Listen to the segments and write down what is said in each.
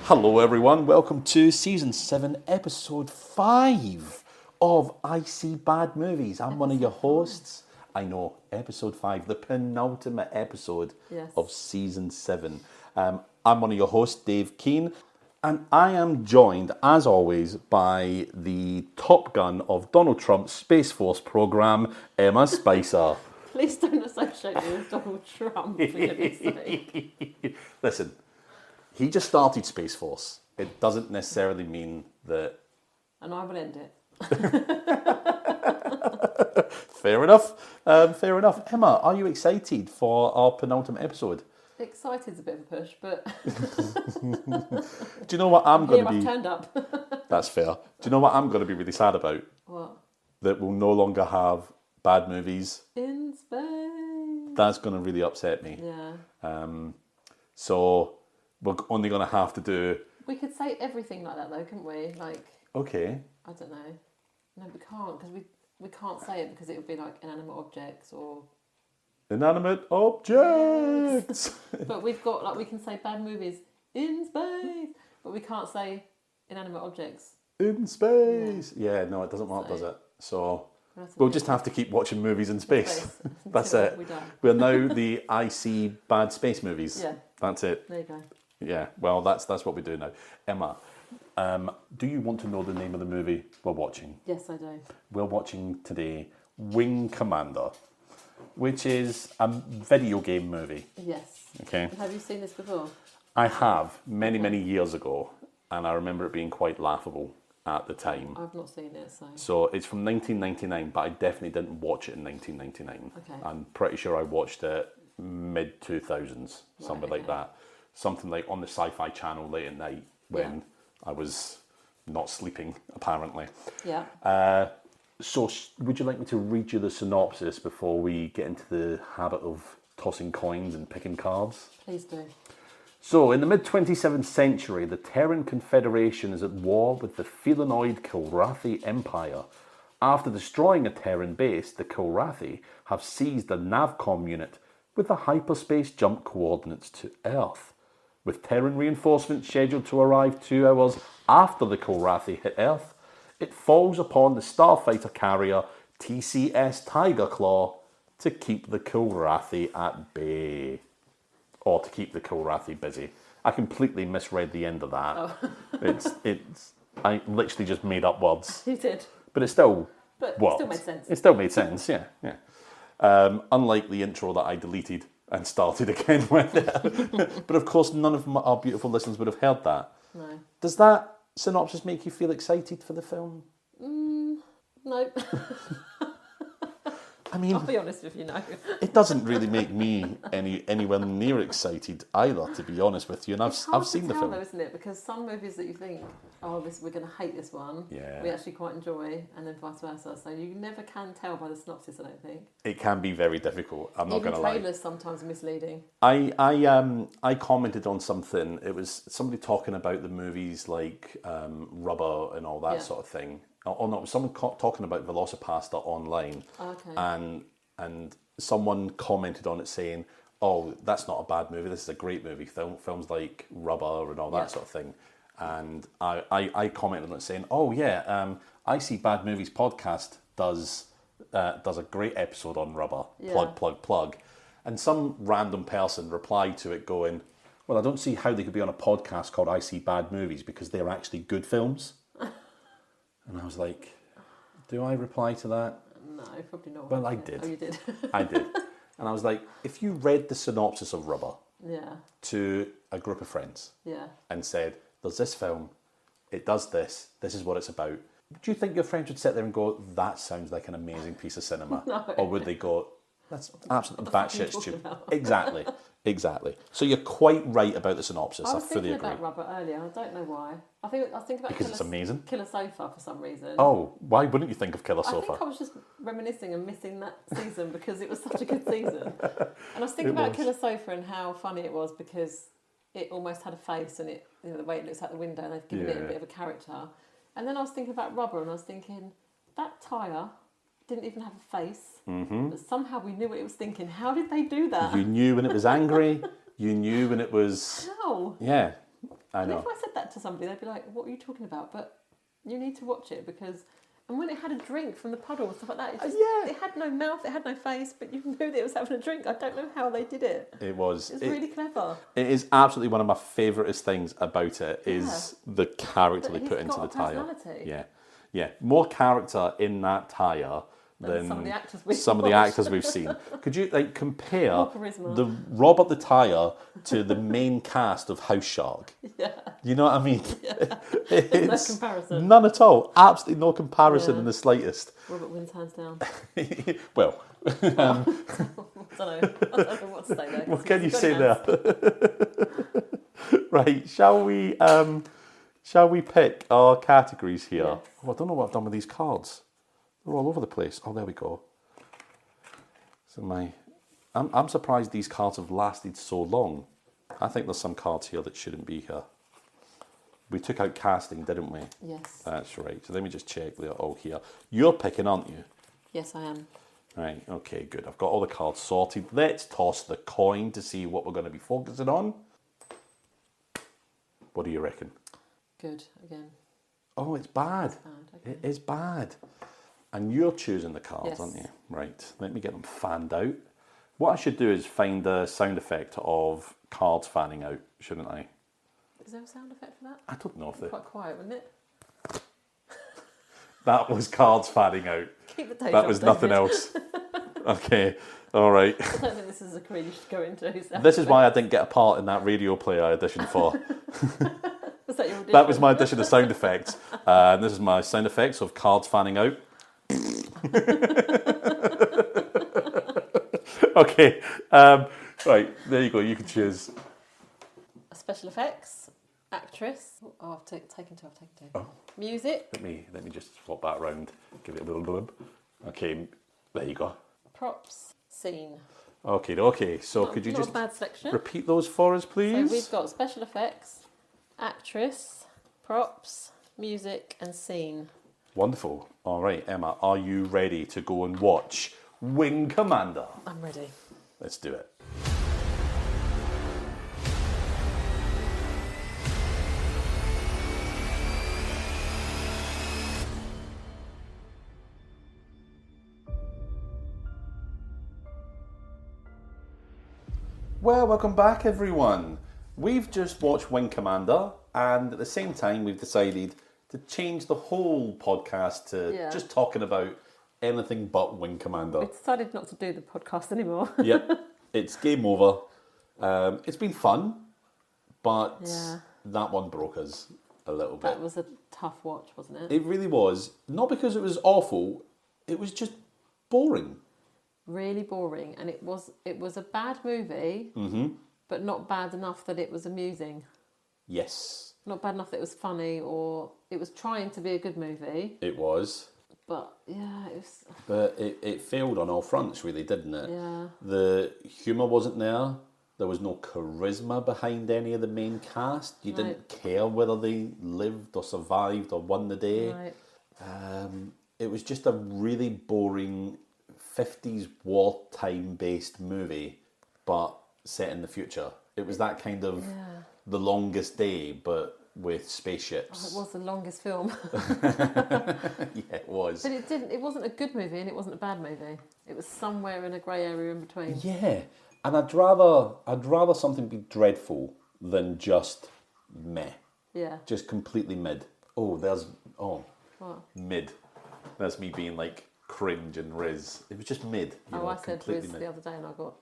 Hello, everyone. Welcome to Season 7, Episode 5 of I See Bad Movies. I'm one of your hosts. I know, Episode 5, the penultimate episode of Season 7. I'm one of your hosts, Dave Keane, and I am joined, as always, by the Top Gun of Donald Trump's Space Force program, Emma Spicer. Please don't associate me with Donald Trump, for goodness sake. Listen, he just started Space Force. It doesn't necessarily mean that... And I will end it. Fair enough. Fair enough. Emma, are you excited for our penultimate episode? Excited's a bit of a push, but... Do you know what I'm going to be... I've turned up. That's fair. Do you know what I'm going to be really sad about? What? That we'll no longer have bad movies. In space. That's going to really upset me. Yeah. So we're only going to have to do... We could say everything like that, though, couldn't we? Like... Okay. I don't know. No, we can't, because we can't say it because it would be like inanimate objects or... Inanimate objects! But we've got, like, we can say bad movies in space, but we can't say inanimate objects. In space! Yeah, no, it doesn't work, does it? So... We'll just have to keep watching movies in space. That's it. We're now the I See Bad Space Movies. Yeah. That's it. There you go. Yeah, well, that's what we do now. Emma, do you want to know the name of the movie we're watching? Yes, I do. We're watching today Wing Commander, which is a video game movie. Yes. Okay. Have you seen this before? I have, many years ago, and I remember it being quite laughable at the time. I've not seen it, so... So it's from 1999, but I definitely didn't watch it in 1999. Okay. I'm pretty sure I watched it mid-2000s, something like that. Something like on the Sci-Fi Channel late at night when I was not sleeping, apparently. Yeah. So would you like me to read you the synopsis before we get into the habit of tossing coins and picking cards? Please do. So, in the mid-27th century, the Terran Confederation is at war with the felinoid Kilrathi Empire. After destroying a Terran base, the Kilrathi have seized a Navcom unit with the hyperspace jump coordinates to Earth. With Terran reinforcements scheduled to arrive 2 hours after the Kilrathi hit Earth, it falls upon the starfighter carrier TCS Tiger Claw to keep the Kilrathi at bay. Or to keep the Kilrathi busy. I completely misread the end of that. Oh. I literally just made up words. You did. But it still worked. It still made sense. It still made sense, yeah. Unlike the intro that I deleted and started again with it. But of course, none of our beautiful listeners would have heard that. No. Does that synopsis make you feel excited for the film? No. I mean, I'll be honest with you now. It doesn't really make me anywhere near excited either, to be honest with you. And I've seen the film. Though, isn't it? Because some movies that you think, oh, we're going to hate this one, we actually quite enjoy, and then vice versa. So you never can tell by the synopsis, I don't think. It can be very difficult. I'm not going to lie. Even trailers sometimes are misleading. I commented on something. It was somebody talking about the movies like Rubber and all that sort of thing. Oh no, it was someone talking about Velocipaster online. Okay. And someone commented on it saying, oh, that's not a bad movie, this is a great movie. Films like Rubber and all that sort of thing. And I commented on it saying, oh yeah, I See Bad Movies podcast does a great episode on Rubber. Yeah. Plug. And some random person replied to it going, well, I don't see how they could be on a podcast called I See Bad Movies because they're actually good films. And I was like, do I reply to that? No, probably not. Well, I did. Oh, you did? I did. And I was like, if you read the synopsis of Rubber to a group of friends and said, there's this film, it does this is what it's about, do you think your friends would sit there and go, that sounds like an amazing piece of cinema? No. Or would they go, that's absolutely batshit stupid? Exactly. So you're quite right about the synopsis. I fully agree. I was thinking about Rubber earlier. I don't know why. I was thinking about because it's amazing. Killer Sofa for some reason. Oh, why wouldn't you think of Killer Sofa? I think I was just reminiscing and missing that season because it was such a good season. And I was thinking about Killer Sofa and how funny it was because it almost had a face and it, the way it looks out the window, they've given it a bit of a character. And then I was thinking about Rubber and I was thinking that tyre didn't even have a face, but somehow we knew what it was thinking. How did they do that? You knew when it was angry. You knew when it was... How? Yeah. I know. And if I said that to somebody, they'd be like, "What are you talking about?" But you need to watch it because. And when it had a drink from the puddle and stuff like that, it had no mouth, it had no face, but you knew that it was having a drink. I don't know how they did it. It was. It's really clever. It is absolutely one of my favouriteest things about it is the character they put into the tyre. Yeah. More character in that tyre than some of the actors we've seen. Could you compare the Robert the Tyre to the main cast of House Shark? Yeah. You know what I mean? Yeah. It's no comparison. None at all. Absolutely no comparison in the slightest. Robert wins hands down. Well, I don't know what to say there. What can you say there? Right, shall we pick our categories here? Yes. Oh, I don't know what I've done with these cards. They're all over the place. Oh, there we go. So I'm surprised these cards have lasted so long. I think there's some cards here that shouldn't be here. We took out casting, didn't we? Yes. That's right. So let me just check. They're all here. You're picking, aren't you? Yes, I am. Right, okay, good. I've got all the cards sorted. Let's toss the coin to see what we're going to be focusing on. What do you reckon? Good, again. Oh, it's bad. It's bad. Okay. It is bad. And you're choosing the cards, yes. aren't you? Right, let me get them fanned out. What I should do is find the sound effect of cards fanning out, shouldn't I? Is there a sound effect for that? I don't know if they... Quite quiet, wouldn't it? That was cards fanning out. Keep the day That was nothing else. Okay, all right. I don't think this is a career you should go into. This is why I didn't get a part in that radio play I auditioned for. Was that your audition? That was my audition of sound effects. And this is my sound effects of cards fanning out. Okay, right, there you go, you can choose. Special effects, actress. Oh, I've taken two. Oh. Music. Let me just swap that around, give it a little blub. Okay, there you go. Props, scene. Okay, so could you not just a bad selection. repeat those for us, please? So we've got special effects, actress, props, music and scene. Wonderful. All right, Emma, are you ready to go and watch Wing Commander? I'm ready. Let's do it. Well, welcome back, everyone. We've just watched Wing Commander, and at the same time, we've decided to change the whole podcast to just talking about anything but Wing Commander. We decided not to do the podcast anymore. Yep, it's game over. It's been fun, but that one broke us a little bit. That was a tough watch, wasn't it? It really was. Not because it was awful, it was just boring. Really boring, and it was a bad movie, but not bad enough that it was amusing. Yes. Not bad enough that it was funny, or it was trying to be a good movie. It was. But yeah, it was. But it failed on all fronts, really, didn't it? Yeah. The humour wasn't there. There was no charisma behind any of the main cast. You didn't care whether they lived or survived or won the day. Right. It was just a really boring 50s wartime based movie, but set in the future. It was that kind of The Longest Day, but with spaceships. Oh, it was the longest film. Yeah, it was. But it wasn't a good movie and it wasn't a bad movie. It was somewhere in a grey area in between. Yeah. And I'd rather something be dreadful than just meh. Yeah. Just completely mid. What? Mid. That's me being like cringe and riz. It was just mid. I said riz the other day and I got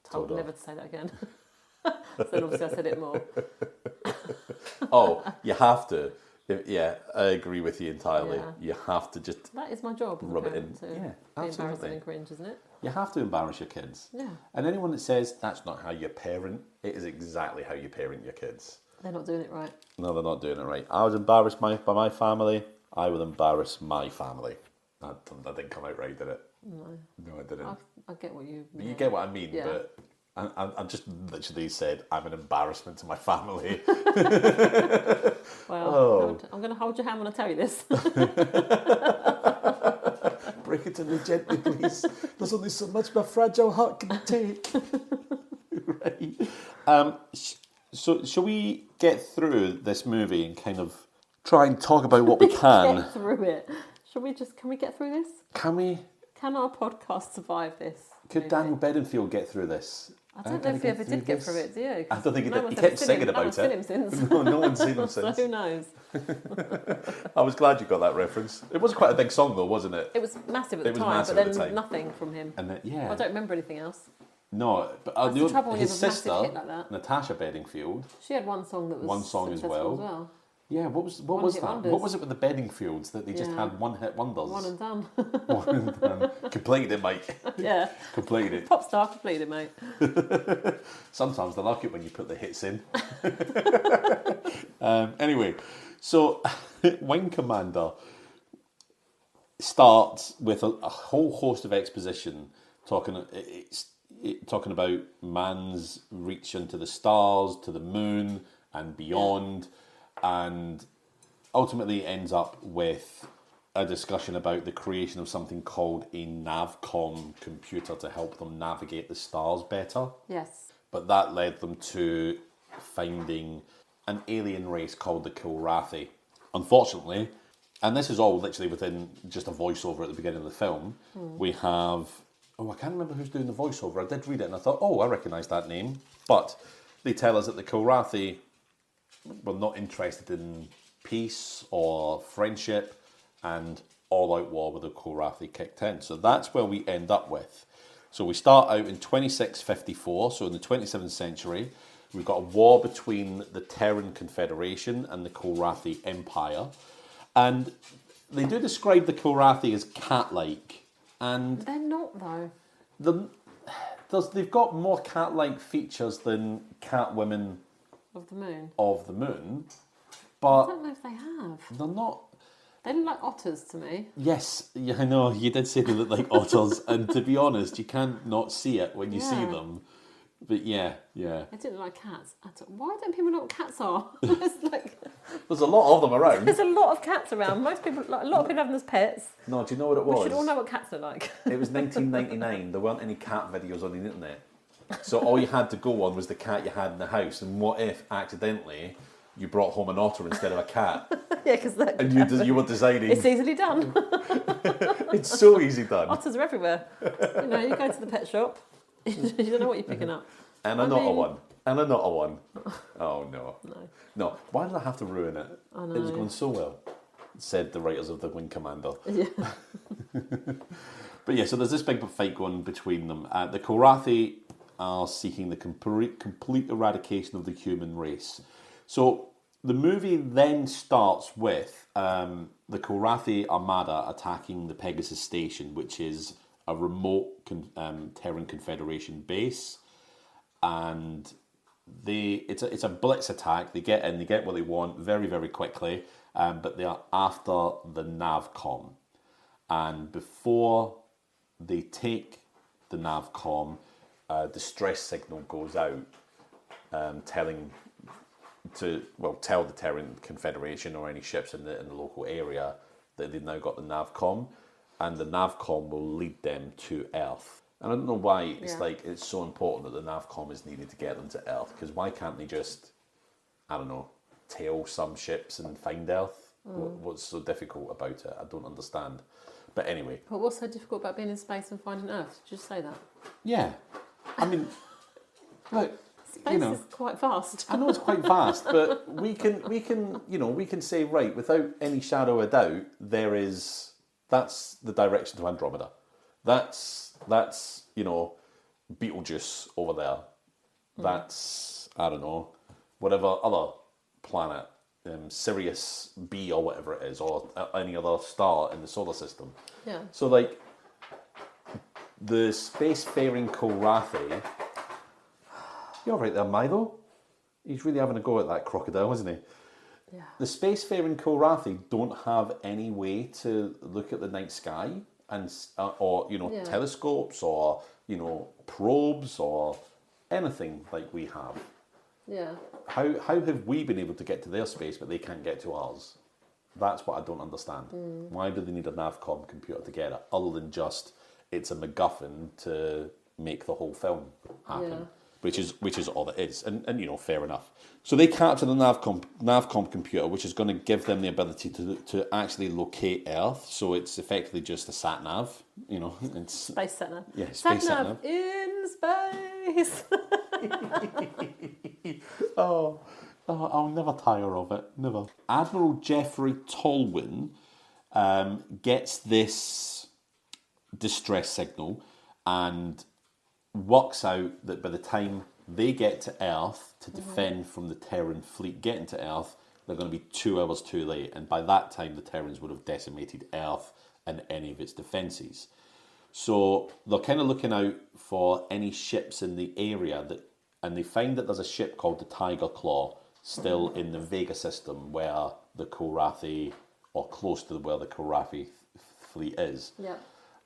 told never to say that again. So then obviously I said it more. Oh, you have to. Yeah, I agree with you entirely. Yeah. You have to just That is my job as rub a it in. parent to Yeah, be absolutely. embarrassing and cringe, isn't it? You have to embarrass your kids. Yeah. And anyone that says that's not how you parent, it is exactly how you parent your kids. They're not doing it right. No, they're not doing it right. I was embarrassed by my family. I will embarrass my family. That didn't come out right, did it? No, it didn't. I get what you mean. You get what I mean, Yeah. but I just literally said I'm an embarrassment to my family. Well, I'm going to hold your hand when I tell you this. Break it to me gently, please. There's only so much my fragile heart can take. Right. So, shall we get through this movie and kind of try and talk about what we can? Get through it. Can we get through this? Can we? Can our podcast survive this? Could movie? Daniel Bedingfield get through this? I don't know if he ever did get through it, do you? I don't think he no did. He one's kept ever seen singing him. about no one's seen him it. since. No one's seen him So since. who knows? I was glad you got that reference. It was quite a big song, though, wasn't it? It was massive at the It was time, massive but at the then time. nothing from him. And then, yeah. I don't remember anything else. No, but That's the trouble when his you have a massive sister, hit like that. Natasha Bedingfield. She had one song that was One song as successful well. Yeah, what was One-hit that? wonders. What was it with the Bedingfields that they just Yeah. had one-hit wonders? One and done. One and done. Completed it, mate. Yeah. Completed it. Pop star completed, mate. Sometimes they like it when you put the hits in. Anyway, so Wing Commander starts with a whole host of exposition talking about man's reach into the stars, to the moon and beyond, and ultimately ends up with a discussion about the creation of something called a Navcom computer to help them navigate the stars better. Yes. But that led them to finding an alien race called the Kilrathi. Unfortunately, and this is all literally within just a voiceover at the beginning of the film, we have... Oh, I can't remember who's doing the voiceover. I did read it and I thought, oh, I recognise that name. But they tell us that the Kilrathi were not interested in peace or friendship, and all-out war with the Kilrathi kicked in. So that's where we end up with. So we start out in 2654, so in the 27th century. We've got a war between the Terran Confederation and the Kilrathi Empire. And they do describe the Kilrathi as cat-like. And They're not, though. they've got more cat-like features than cat women Of the moon. of the moon. I But don't know if they have. they're not... They look like otters to me. Yes, yeah, I know, you did say they look like otters. And to be honest, you can't not see it when you see Yeah. them. But yeah. They didn't look like cats at all. Why don't people know what cats are? It's like, There's a lot of them around. there's a lot of cats around. Most people, like, a lot of people have them as pets. No, do you know what it We was? should all know what cats are like. It was 1999. There weren't any cat videos on the internet. So all you had to go on was the cat you had in the house. And what if, accidentally, you brought home an otter instead of a cat? Yeah, because And you were deciding... it's easily done. It's so easy done. Otters are everywhere. You know, you go to the pet shop, you don't know what you're picking up. And I an otter mean- one. And an otter one. Oh, no. No. No, why did I have to ruin it? I know. It was going so well, said the writers of the Wing Commander. Yeah. But yeah, so there's this big fight going between them. The Kilrathi are seeking the complete eradication of the human race. So the movie then starts with the Kilrathi Armada attacking the Pegasus Station, which is a remote Terran Confederation base. And it's a blitz attack. They get in, they get what they want very, very quickly, but they are after the Navcom. And before they take the Navcom, a distress signal goes out, tell the Terran Confederation or any ships in the local area that they've now got the Navcom, and the Navcom will lead them to Earth. And I don't know why it's so important that the Navcom is needed to get them to Earth, because why can't they just, I don't know, tail some ships and find Earth? What's so difficult about it? I don't understand. But anyway. But what's so difficult about being in space and finding Earth? Did you just say that? Yeah. I mean, look, Space is quite vast. I know it's quite vast, but we can say, right, without any shadow of a doubt, that's the direction to Andromeda. That's Betelgeuse over there. That's, I don't know, whatever other planet, Sirius B or whatever it is, or any other star in the solar system. Yeah. So, like, the spacefaring Kilrathi... You're right there, Milo. He's really having a go at that crocodile, isn't he? Yeah. The spacefaring Kilrathi don't have any way to look at the night sky and or telescopes or probes or anything like we have. Yeah. How have we been able to get to their space but they can't get to ours? That's what I don't understand. Why do they need a Navcom computer to get it, other than just it's a MacGuffin to make the whole film happen? Yeah. which is all it is, and you know, fair enough. So they capture the Navcom computer, which is going to give them the ability to actually locate Earth. So it's effectively just a sat nav, you know. It's Space sat nav. Yeah, space sat nav. In space. Oh, I'll never tire of it. Never. Admiral Jeffrey Tolwyn gets this distress signal and works out that by the time they get to Earth to defend from the Terran fleet getting to Earth, they're going to be 2 hours too late. And by that time, the Terrans would have decimated Earth and any of its defences. So they're kind of looking out for any ships in the area, and they find that there's a ship called the Tiger Claw still in the Vega system where the Kilrathi, or close to where the Kilrathi fleet is. Yeah.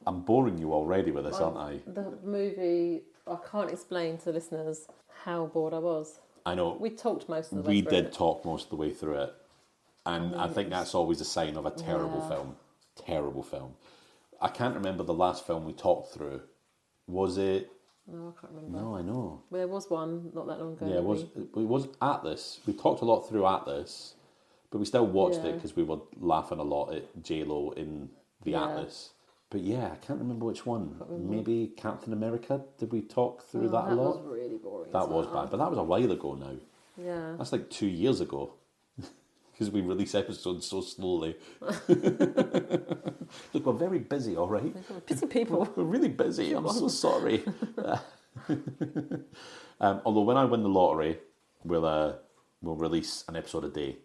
I'm boring you already with this, aren't I? The movie, I can't explain to listeners how bored I was. I know. We talked most of the way We through did it. talk most of the way through it. And I think that's always a sign of a terrible film. Terrible film. I can't remember the last film we talked through. Was it... No, I can't remember. No, I know. Well, there was one not that long ago. Yeah, it was Atlas. We talked a lot through Atlas, but we still watched it because we were laughing a lot at J-Lo in the Atlas. But yeah, I can't remember which one. Maybe Captain America? Did we talk through that a lot? That was really boring. That was bad, but that was a while ago now. Yeah. That's like 2 years ago. Because we release episodes so slowly. Look, we're very busy, all right? Busy people. We're really busy. I'm so sorry. Although when I win the lottery, we'll release an episode a day.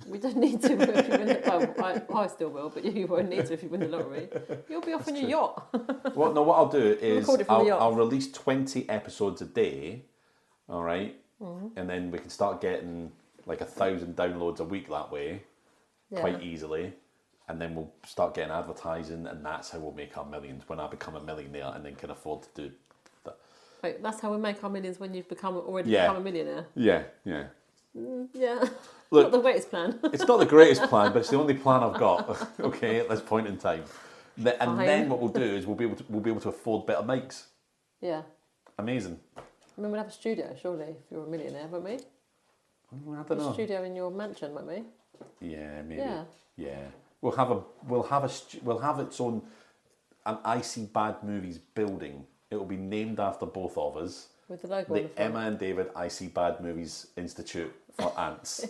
We don't need to if you win it. Well, I still will, but you won't need to if you win the lottery. You'll be off on your yacht. What I'll do is I'll I'll release 20 episodes a day, all right? And then we can start getting like 1,000 downloads a week that way, quite easily. And then we'll start getting advertising, and that's how we'll make our millions when I become a millionaire and then can afford to do that. Wait, that's how we make our millions when you've become a millionaire? Yeah. Yeah. Look, Not the greatest plan. It's not the greatest plan, but it's the only plan I've got. Okay, at this point in time, and then what we'll do is we'll be able to afford better mics. Yeah. Amazing. I mean, we'll have a studio, surely, if you're a millionaire, won't we? I don't know. A studio in your mansion, won't we? Yeah, maybe. Yeah. We'll have its own an Icy Bad Movies building. It will be named after both of us. With the logo on the the front. Emma and David Icy Bad Movies Institute for Ants.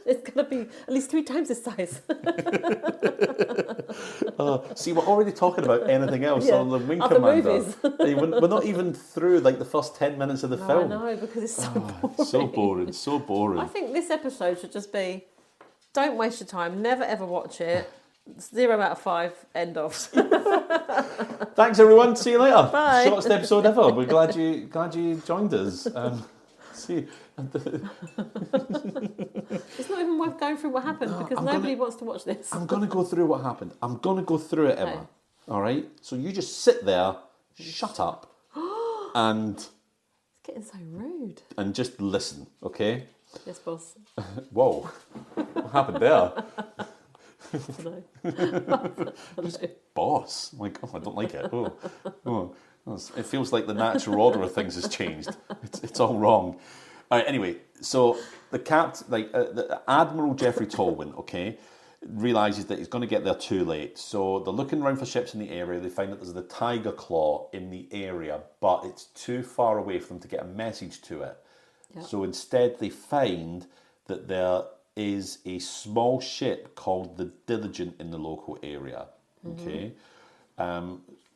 It's going to be at least 3 times this size. See, we're already talking about anything else on the Wing Other Commander. movies. We're not even through like the first 10 minutes of the film. I know, because it's so boring. So boring. I think this episode should just be, don't waste your time, never ever watch it. 0 out of 5, end of. Thanks everyone, see you later. Bye. Shortest episode ever. We're glad you joined us. See. It's not even worth going through what happened because nobody wants to watch this. I'm going to go through what happened. I'm going to go through it, Emma. Okay. All right? So you just sit there, shut up, and... It's getting so rude. And just listen, okay? Yes, boss. Whoa. What happened there? I don't know. Boss. Like, oh, I don't like it. Oh. It feels like the natural order of things has changed. It's all wrong. All right, anyway, so the Admiral Jeffrey Tolwyn, okay, realises that he's going to get there too late. So they're looking around for ships in the area. They find that there's the Tiger Claw in the area, but it's too far away for them to get a message to it. Yep. So instead they find that there is a small ship called the Diligent in the local area, okay?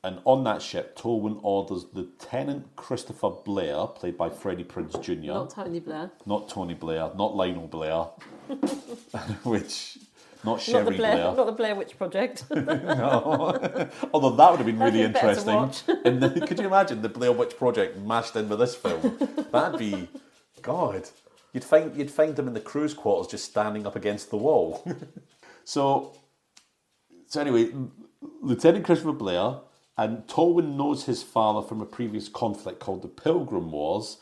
And on that ship, Tolwyn orders Lieutenant Christopher Blair, played by Freddie Prinze Jr. Not Tony Blair. Not Tony Blair, not Lionel Blair, not Sherry Blair. Not the Blair Witch Project. No. Although that would have been really That'd be interesting. And could you imagine the Blair Witch Project mashed in with this film? That'd be, God. You'd find them in the crew's quarters just standing up against the wall. So anyway, Lieutenant Christopher Blair, and Tolwyn knows his father from a previous conflict called the Pilgrim Wars.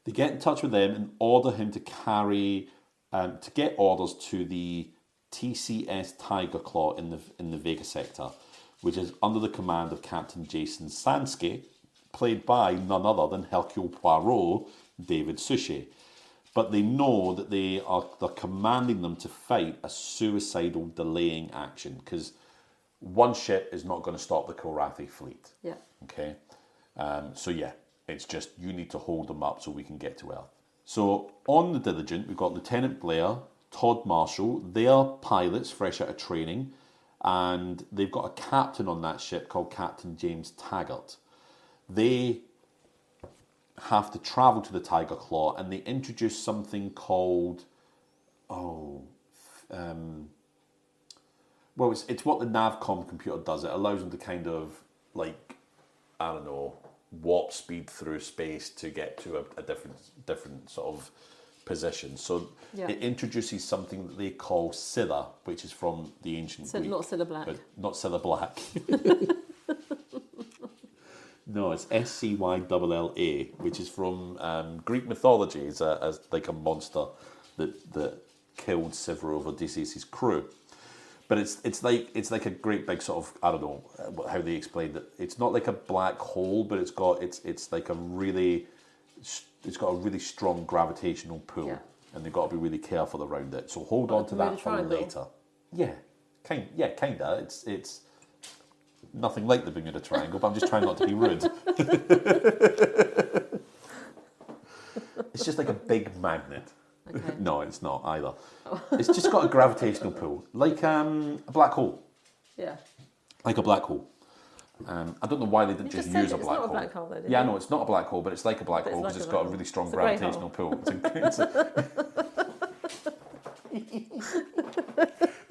They get in touch with them and order him to get orders to the TCS Tiger Claw in the Vega sector, which is under the command of Captain Jason Sansky, played by none other than Hercule Poirot David Suchet. But they know that they're commanding them to fight a suicidal delaying action, because one ship is not going to stop the Kilrathi fleet. Yeah. Okay. So yeah, it's just you need to hold them up so we can get to Earth. So on the Diligent, we've got Lieutenant Blair, Todd Marshall. They are pilots fresh out of training, and they've got a captain on that ship called Captain James Taggart. They have to travel to the Tiger Claw, and they introduce something called well, it's what the Navcom computer does. It allows them to kind of, like, I don't know, warp speed through space to get to a different sort of position. So it introduces something that they call Scylla, which is from the ancient Greek. Not Scylla Black. Not Scylla Black. No, it's Scylla, which is from Greek mythology. It's as like a monster that killed several of Odysseus' crew. But it's like a great big sort of, I don't know how they explained it. It's not like a black hole, but it's like a really, it's got a really strong gravitational pull, and they've got to be really careful around it. So hold on to that for later. Yeah, kinda. It's nothing like the Bermuda Triangle, but I'm just trying not to be rude. It's just like a big magnet. Okay. No, it's not either. Oh. It's just got a gravitational pull, like a black hole. Yeah. Like a black hole. I don't know why they didn't just use a black hole. It's not a black hole, though, did yeah, you? No, it's not a black hole, but it's like a black hole because it's got a really strong gravitational pull.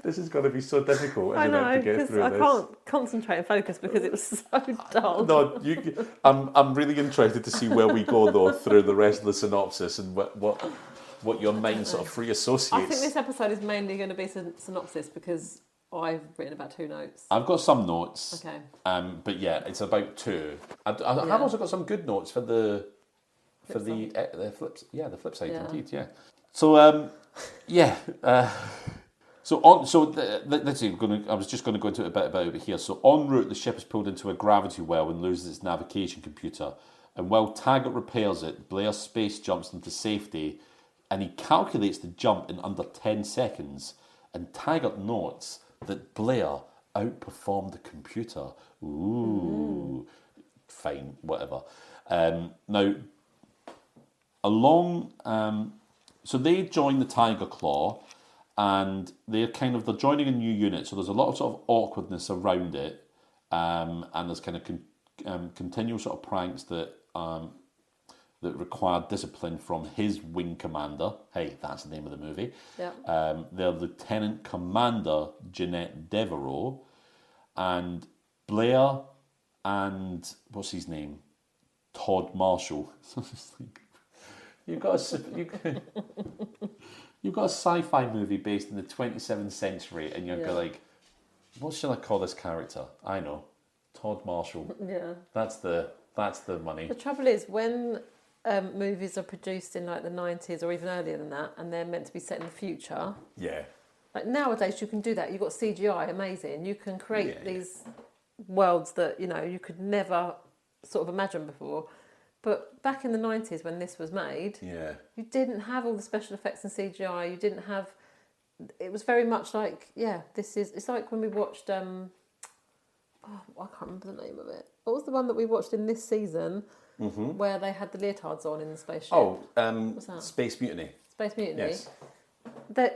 This is going to be so difficult. I know, because I can't concentrate and focus because it was so dull. No, I'm really interested to see where we go though through the rest of the synopsis and what your mind sort of free associates. I think this episode is mainly going to be synopsis because I've written about 2 notes. I've got some notes. Okay. But yeah, it's about 2. I've also got some good notes for the flip side indeed. Yeah. So let's see. I was just going to go into a bit about it here. So en route, the ship is pulled into a gravity well and loses its navigation computer. And while Taggart repairs it, Blair space jumps into safety, and he calculates the jump in under 10 seconds. And Taggart notes that Blair outperformed the computer. Ooh. Fine, whatever. Now, so they join the Tiger Claw, and they're joining a new unit. So there's a lot of sort of awkwardness around it, and there's kind of continual sort of pranks that require discipline from his wing commander. Hey, that's the name of the movie. Yeah. Their Lieutenant Commander, Jeanette Devereaux, and Blair and, what's his name? Todd Marshall. You've got a sci-fi movie based in the 27th century, and you're like, what shall I call this character? I know, Todd Marshall. Yeah. That's the money. The trouble is, when movies are produced in like the 90s or even earlier than that, and they're meant to be set in the future. Yeah. Like nowadays, you can do that. You've got CGI, amazing. You can create these worlds that you could never sort of imagine before. But back in the 90s, when this was made, you didn't have all the special effects and CGI. You didn't have. It was very much like, it's like when we watched. I can't remember the name of it. What was the one that we watched in this season? Mm-hmm. Where they had the leotards on in the spaceship. What's that? Space Mutiny. Space Mutiny. Yes.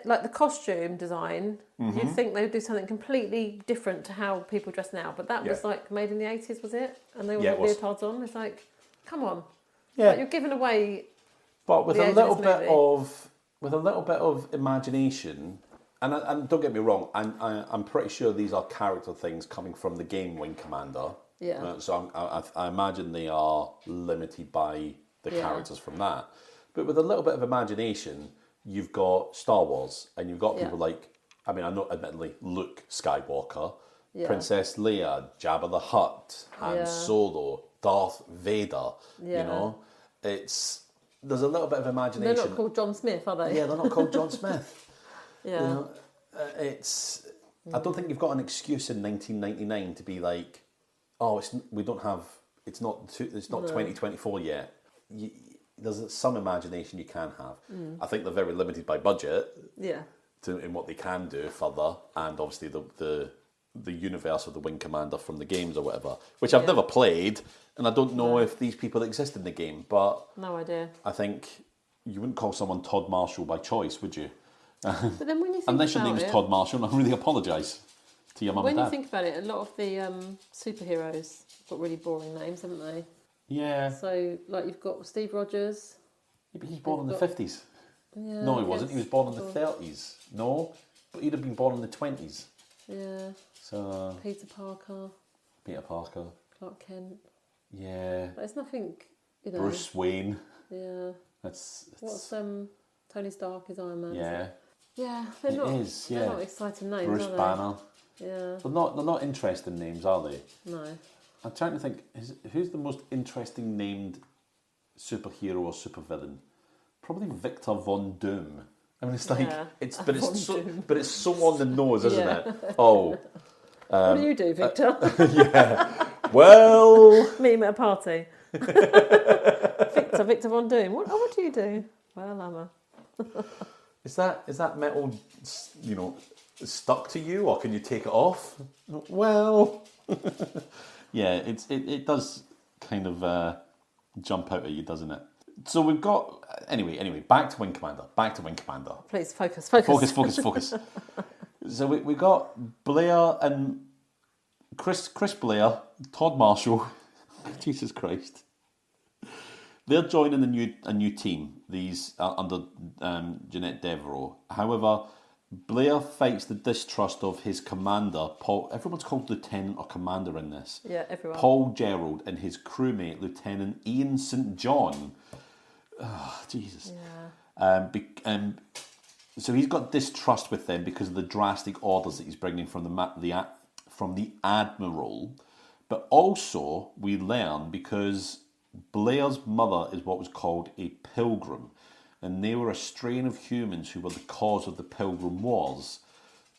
Like the costume design, you'd think they would do something completely different to how people dress now. But that was like made in the 80s, was it? And they all had leotards on. It's like, come on. Yeah. Like, you're giving away. But with a little bit of imagination, and don't get me wrong, I'm pretty sure these are character things coming from the game Wing Commander. Yeah. So I imagine they are limited by the characters from that. But with a little bit of imagination, you've got Star Wars, and you've got people like, I know admittedly Luke Skywalker, Princess Leia, Jabba the Hutt, Han Solo, Darth Vader. Yeah. There's a little bit of imagination. They're not called John Smith, are they? Yeah, they're not called John Smith. Yeah. I don't think you've got an excuse in 1999 to be like, oh, it's not 2024 yet. there's some imagination you can have. I think they're very limited by budget Yeah. in what they can do further, and obviously the universe of the Wing Commander from the games or whatever, which I've never played, and I don't know if these people exist in the game, but No idea. I think you wouldn't call someone Todd Marshall by choice, would you? But then when you think Unless your about name's it, Todd Marshall, and I really apologise to your mum when and dad. you think about it, a lot of the superheroes got really boring names, haven't they? Yeah. So, like, you've got Steve Rogers. Yeah, but he's born in the 50s. Yeah, No, he I wasn't. He guess. was born in the 30s. No, but he'd have been born in the 20s. Yeah. So, Peter Parker, Peter Parker. Clark Kent. Yeah. But it's nothing, you know. Bruce Wayne. Yeah. That's What's Tony Stark is Iron Man? yeah. Isn't it? Yeah, they're not. Is, yeah. They're not exciting names, Bruce are they? Banner. Yeah. They're not interesting names, are they? No. I'm trying to think. Who's the most interesting named superhero or supervillain? Probably Victor Von Doom. I mean, it's like but it's so on the nose, isn't it? Oh. What do you do, Victor? Yeah. Well. Meet him at a party. Victor Von Doom. What do you do? Well, I'm a. Is that metal, stuck to you, or can you take it off? Well, yeah, it does kind of jump out at you, doesn't it? So we've got anyway. Back to Wing Commander. Please focus. Focus. So we got Blair and Chris Blair, Todd Marshall. Jesus Christ. They're joining a new team. These are under Jeanette Devereaux. However, Blair fights the distrust of his commander, Paul. Everyone's called Lieutenant or Commander in this. Yeah, everyone. Paul Gerald and his crewmate, Lieutenant Ian St. John. Oh, Jesus. Yeah. So he's got distrust with them because of the drastic orders that he's bringing from the Admiral. But also, we learn because Blair's mother is what was called a pilgrim, and they were a strain of humans who were the cause of the Pilgrim Wars.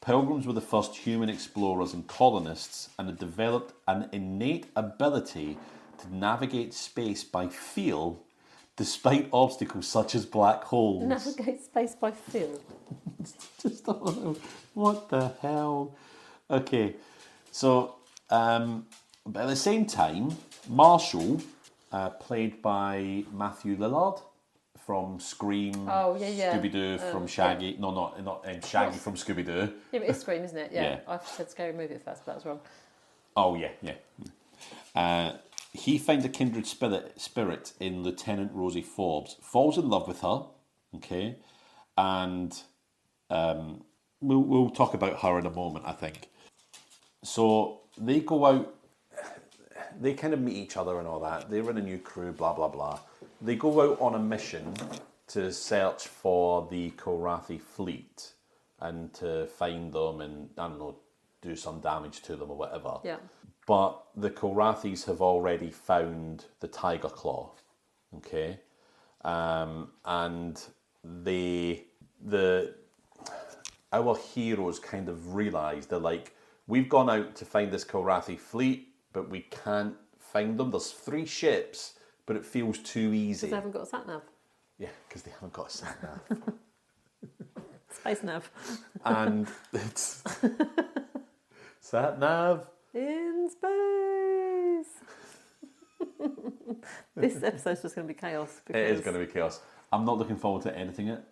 Pilgrims were the first human explorers and colonists, and had developed an innate ability to navigate space by feel, despite obstacles such as black holes. Navigate space by feel. Just don't know. What the hell? Okay, so but at the same time, Marshall, played by Matthew Lillard from Scream, Oh, yeah. Scooby-Doo from Shaggy. No, not Shaggy from Scooby-Doo. Yeah, but it's Scream, isn't it? Yeah. Yeah. I said Scary Movie at first, but that was wrong. Oh, yeah. He finds a kindred spirit in Lieutenant Rosie Forbes, falls in love with her, okay, and we'll talk about her in a moment, I think. So they go out, they kind of meet each other and all that. They're in a new crew, blah, blah, blah. They go out on a mission to search for the Kilrathi fleet and to find them and, I don't know, do some damage to them or whatever. Yeah. But the Kilrathis have already found the Tiger Claw, okay? And our heroes kind of realise, they're like, we've gone out to find this Kilrathi fleet, but we can't find them. There's 3 ships, but it feels too easy. Because they haven't got a sat-nav. Yeah, because they haven't got a sat-nav. Space nav. And it's... Sat-nav. In space. This episode's just going to be chaos. It is going to be chaos. I'm not looking forward to editing it.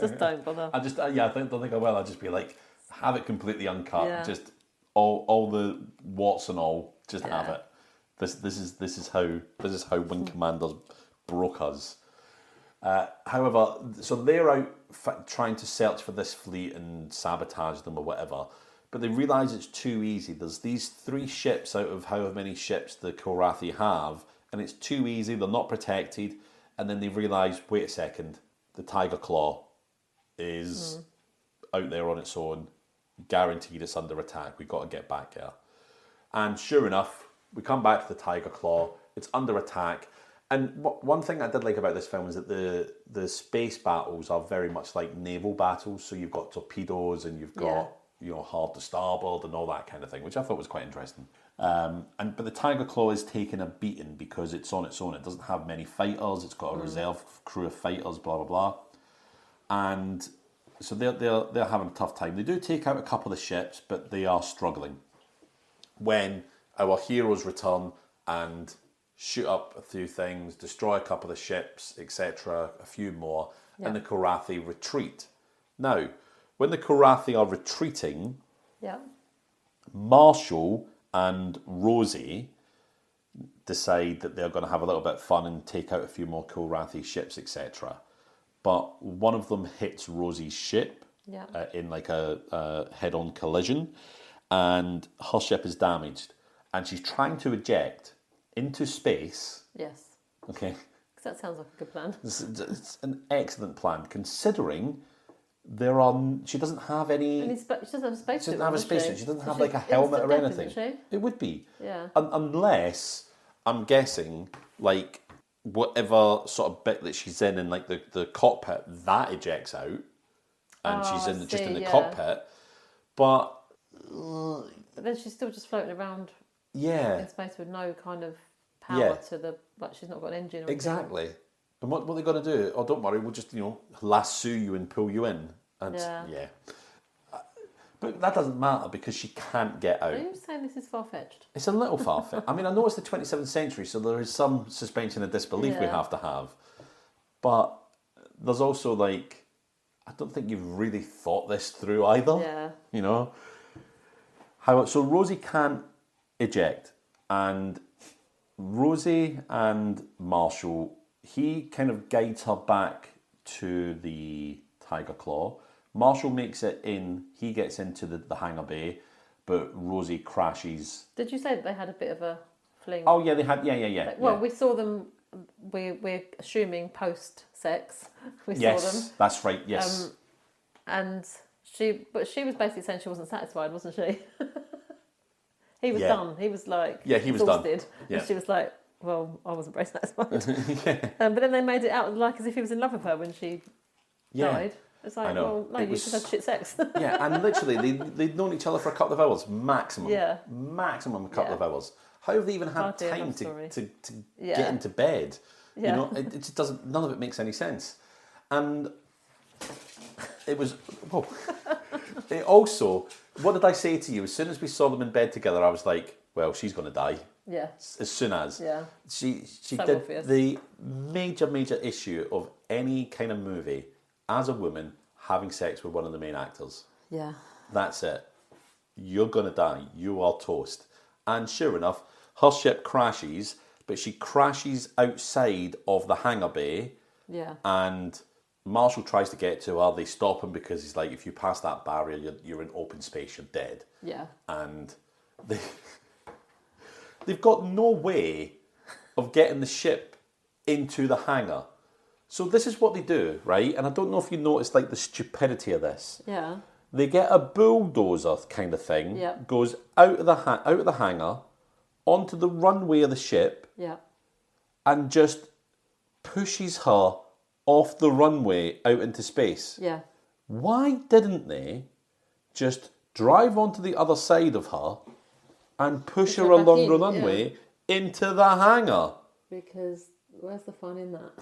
Just don't bother. I don't think I will. I'll just be like, have it completely uncut. Yeah. Just all the warts and all. Just have it. This is how Wing Commanders broke us. However, so they're out trying to search for this fleet and sabotage them or whatever. But they realise it's too easy. There's these 3 ships out of however many ships the Kilrathi have, and it's too easy. They're not protected. And then they realise, wait a second, the Tiger Claw is out there on its own. Guaranteed it's under attack. We've got to get back there. And sure enough, we come back to the Tiger Claw. It's under attack. And one thing I did like about this film is that the space battles are very much like naval battles. So you've got torpedoes and you've got hard to starboard and all that kind of thing, which I thought was quite interesting. But the Tiger Claw is taking a beating because it's on its own. It doesn't have many fighters. It's got a reserve crew of fighters, blah, blah, blah. And so they're having a tough time. They do take out a couple of the ships, but they are struggling. When our heroes return and shoot up a few things, destroy a couple of the ships, etc., a few more, and the Kilrathi retreat. Now, when the Kilrathi are retreating, Marshall and Rosie decide that they're going to have a little bit of fun and take out a few more Kilrathi ships, etc. But one of them hits Rosie's ship in like a head-on collision, and her ship is damaged, and she's trying to eject into space. Yes. Okay. Because that sounds like a good plan. It's an excellent plan, considering she doesn't have any. She doesn't have a spacesuit. She doesn't have a spacesuit. She doesn't have like a it's helmet or death, anything. isn't she? It would be. Yeah. Unless, I'm guessing, like whatever sort of bit that she's in like the cockpit, that ejects out, and she's just in the cockpit. But then she's still just floating around. Yeah. In space with no kind of power to the, like she's not got an engine or anything. Exactly. And what are they going to do? Oh, don't worry, we'll just, lasso you and pull you in. And yeah. But that doesn't matter because she can't get out. Are you saying this is far-fetched? It's a little far-fetched. I mean, I know it's the 27th century, so there is some suspension of disbelief we have to have. But there's also, like, I don't think you've really thought this through either. Yeah. So Rosie can't eject. And Rosie and Marshall, he kind of guides her back to the Tiger Claw. Marshall makes it in, he gets into the hangar bay, but Rosie crashes. Did you say that they had a bit of a fling? Oh, yeah, they had, yeah. Well, we saw them, we're assuming post-sex. We saw them. That's right, yes. And she was basically saying she wasn't satisfied, wasn't she? He was done. He was like he was exhausted. Done. Yeah. And she was like, well, I wasn't very satisfied. But then they made it out like as if he was in love with her when she died. It's like, well, no, you just had shit sex. And literally, they'd known each other for a couple of hours, maximum. Yeah. Maximum a couple of hours. How have they even had time to get into bed? Yeah. It just doesn't, none of it makes any sense. And it was, it also, what did I say to you? As soon as we saw them in bed together, I was like, well, she's going to die. Yeah. As soon as. Yeah. She so did obvious. The major issue of any kind of movie, as a woman, having sex with one of the main actors. Yeah. That's it. You're going to die. You are toast. And sure enough, her ship crashes, but she crashes outside of the hangar bay. Yeah. And Marshall tries to get to her. They stop him because he's like, if you pass that barrier, you're in open space, you're dead. Yeah. And they've got no way of getting the ship into the hangar. So this is what they do, right? And I don't know if you noticed like the stupidity of this. Yeah. They get a bulldozer kind of thing, goes out of the hangar, onto the runway of the ship, and just pushes her off the runway out into space. Yeah. Why didn't they just drive onto the other side of her and push her along the runway into the hangar? Because where's the fun in that?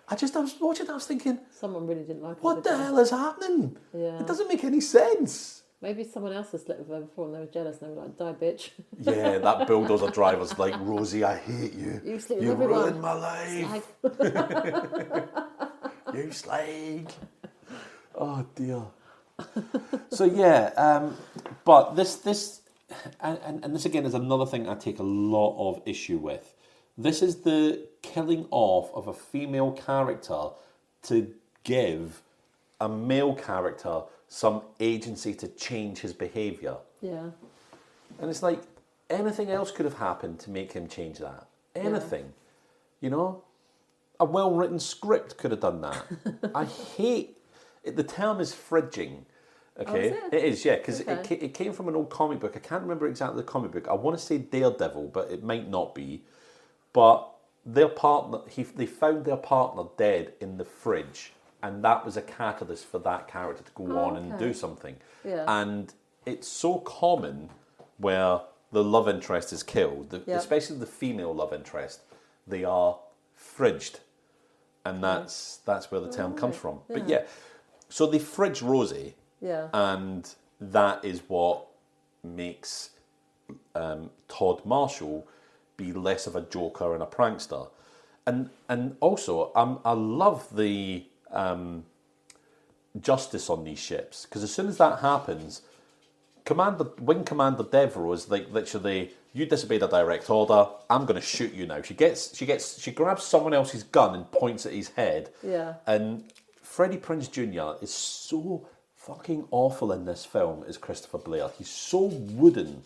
I was watching, I was thinking, someone really didn't like it. What the hell is happening? Yeah. It doesn't make any sense. Maybe someone else has slept with her before and they were jealous and they were like, die bitch. Yeah, that bulldozer driver's like, Rosie, I hate you. You sleep with everyone. You ruined my life. You slag. Oh dear. So yeah, but this and this again is another thing I take a lot of issue with. This is the killing off of a female character to give a male character some agency to change his behaviour. Yeah. And it's like, anything else could have happened to make him change that. Anything. Yeah. A well-written script could have done that. I hate, the term is fridging. Okay, oh, it is, yeah, because it came from an old comic book. I can't remember exactly the comic book. I want to say Daredevil, but it might not be. But their partner, they found their partner dead in the fridge, and that was a catalyst for that character to go on and do something. Yeah. And it's so common where the love interest is killed, especially the female love interest, they are fridged. And that's where the term comes from. Yeah. But yeah, so they fridge Rosie. Yeah. And that is what makes Todd Marshall be less of a joker and a prankster. And also, I love the justice on these ships, because as soon as that happens, Wing Commander Devereaux is like literally, you disobeyed a direct order, I'm going to shoot you now. She grabs someone else's gun and points at his head. Yeah. And Freddie Prinze Jr. is so fucking awful in this film as Christopher Blair. He's so wooden.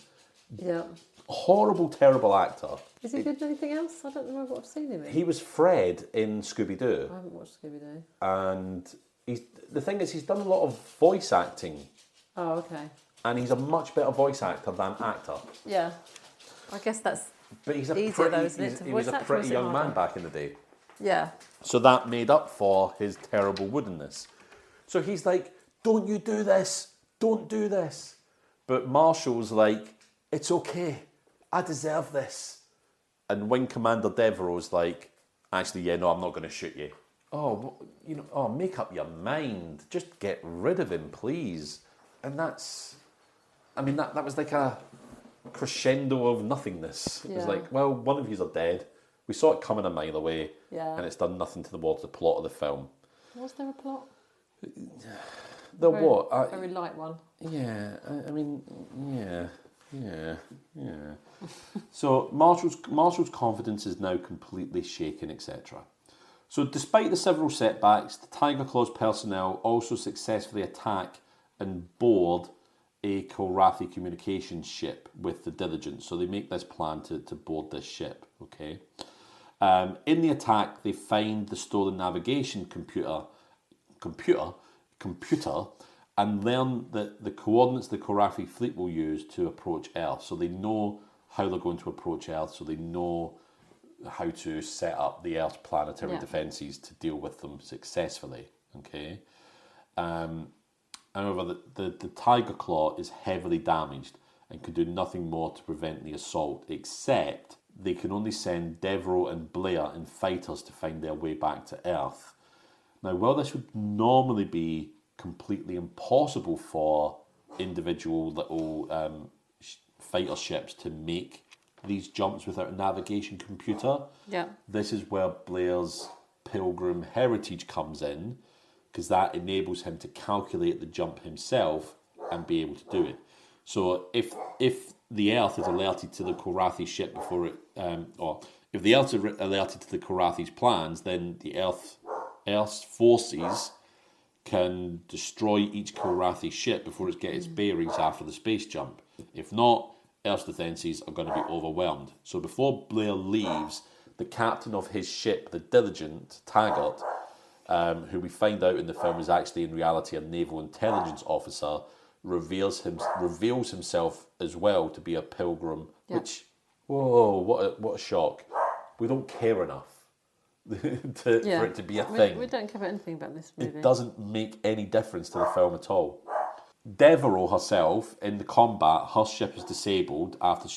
Yeah. Horrible, terrible actor. Is he good in anything else? I don't remember what I've seen him in. He was Fred in Scooby-Doo. I haven't watched Scooby-Doo. And the thing is, he's done a lot of voice acting. Oh, okay. And he's a much better voice actor than actor. Yeah. I guess that's but he's a easier pretty, though, isn't it? he was a pretty young man back in the day. Yeah. So that made up for his terrible woodenness. So he's like, don't you do this. Don't do this. But Marshall's like, it's okay. I deserve this. And Wing Commander Devereaux's like, actually, yeah, no, I'm not going to shoot you. Oh, make up your mind. Just get rid of him, please. And that's, that was like a crescendo of nothingness. It was like, well, one of yous are dead. We saw it coming a mile away. Yeah. And it's done nothing towards the plot of the film. Was there a plot? Very light one. Yeah, yeah. So Marshall's confidence is now completely shaken, etc. So despite the several setbacks, the Tiger Claw's personnel also successfully attack and board a Kilrathi communications ship with the Diligence. So they make this plan to board this ship, okay? In the attack, they find the stolen navigation computer and learn that the coordinates the Kilrathi fleet will use to approach Earth. So they know how they're going to approach Earth, so they know how to set up the Earth's planetary defences to deal with them successfully. Okay. However, the Tiger Claw is heavily damaged and can do nothing more to prevent the assault, except they can only send Devereaux and Blair in fighters to find their way back to Earth. Now, while this would normally be completely impossible for individual little fighter ships to make these jumps without a navigation computer, this is where Blair's Pilgrim heritage comes in, because that enables him to calculate the jump himself and be able to do it. So if the Earth is alerted to the Kilrathi ship before it, or if the Earth is alerted to the Kilrathi's plans, then the Earth's forces can destroy each Kilrathi ship before it gets its bearings after the space jump. If not, Earth's defences are going to be overwhelmed. So before Blair leaves, the captain of his ship, the Diligent, Taggart, who we find out in the film is actually in reality a naval intelligence officer, reveals himself as well to be a pilgrim, which, whoa, what a shock. We don't care enough for it to be a thing. We don't care about anything about this movie. It doesn't make any difference to the film at all. Devereaux herself, in the combat, her ship is disabled after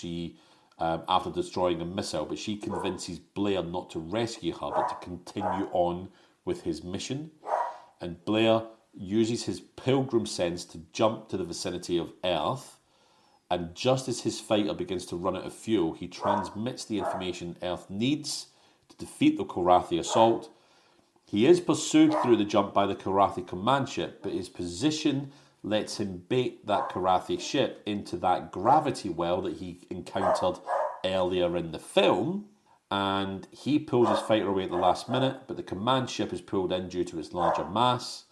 destroying a missile, but she convinces Blair not to rescue her, but to continue on with his mission. And Blair uses his pilgrim sense to jump to the vicinity of Earth, and just as his fighter begins to run out of fuel, he transmits the information Earth needs to defeat the Kilrathi assault. He is pursued through the jump by the Kilrathi command ship, but his position lets him bait that Kilrathi ship into that gravity well that he encountered earlier in the film, and he pulls his fighter away at the last minute, but the command ship is pulled in due to its larger mass,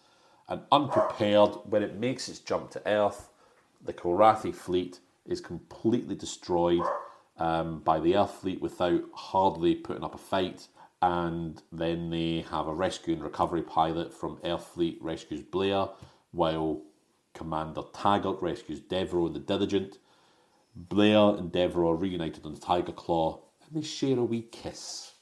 and unprepared, when it makes its jump to Earth, the Kilrathi fleet is completely destroyed by the Earth fleet without hardly putting up a fight, and then they have a rescue and recovery pilot from Earth fleet rescues Blair, while Commander Taggart rescues Devereaux and the Diligent. Blair and Devereaux are reunited on the Tiger Claw, and they share a wee kiss.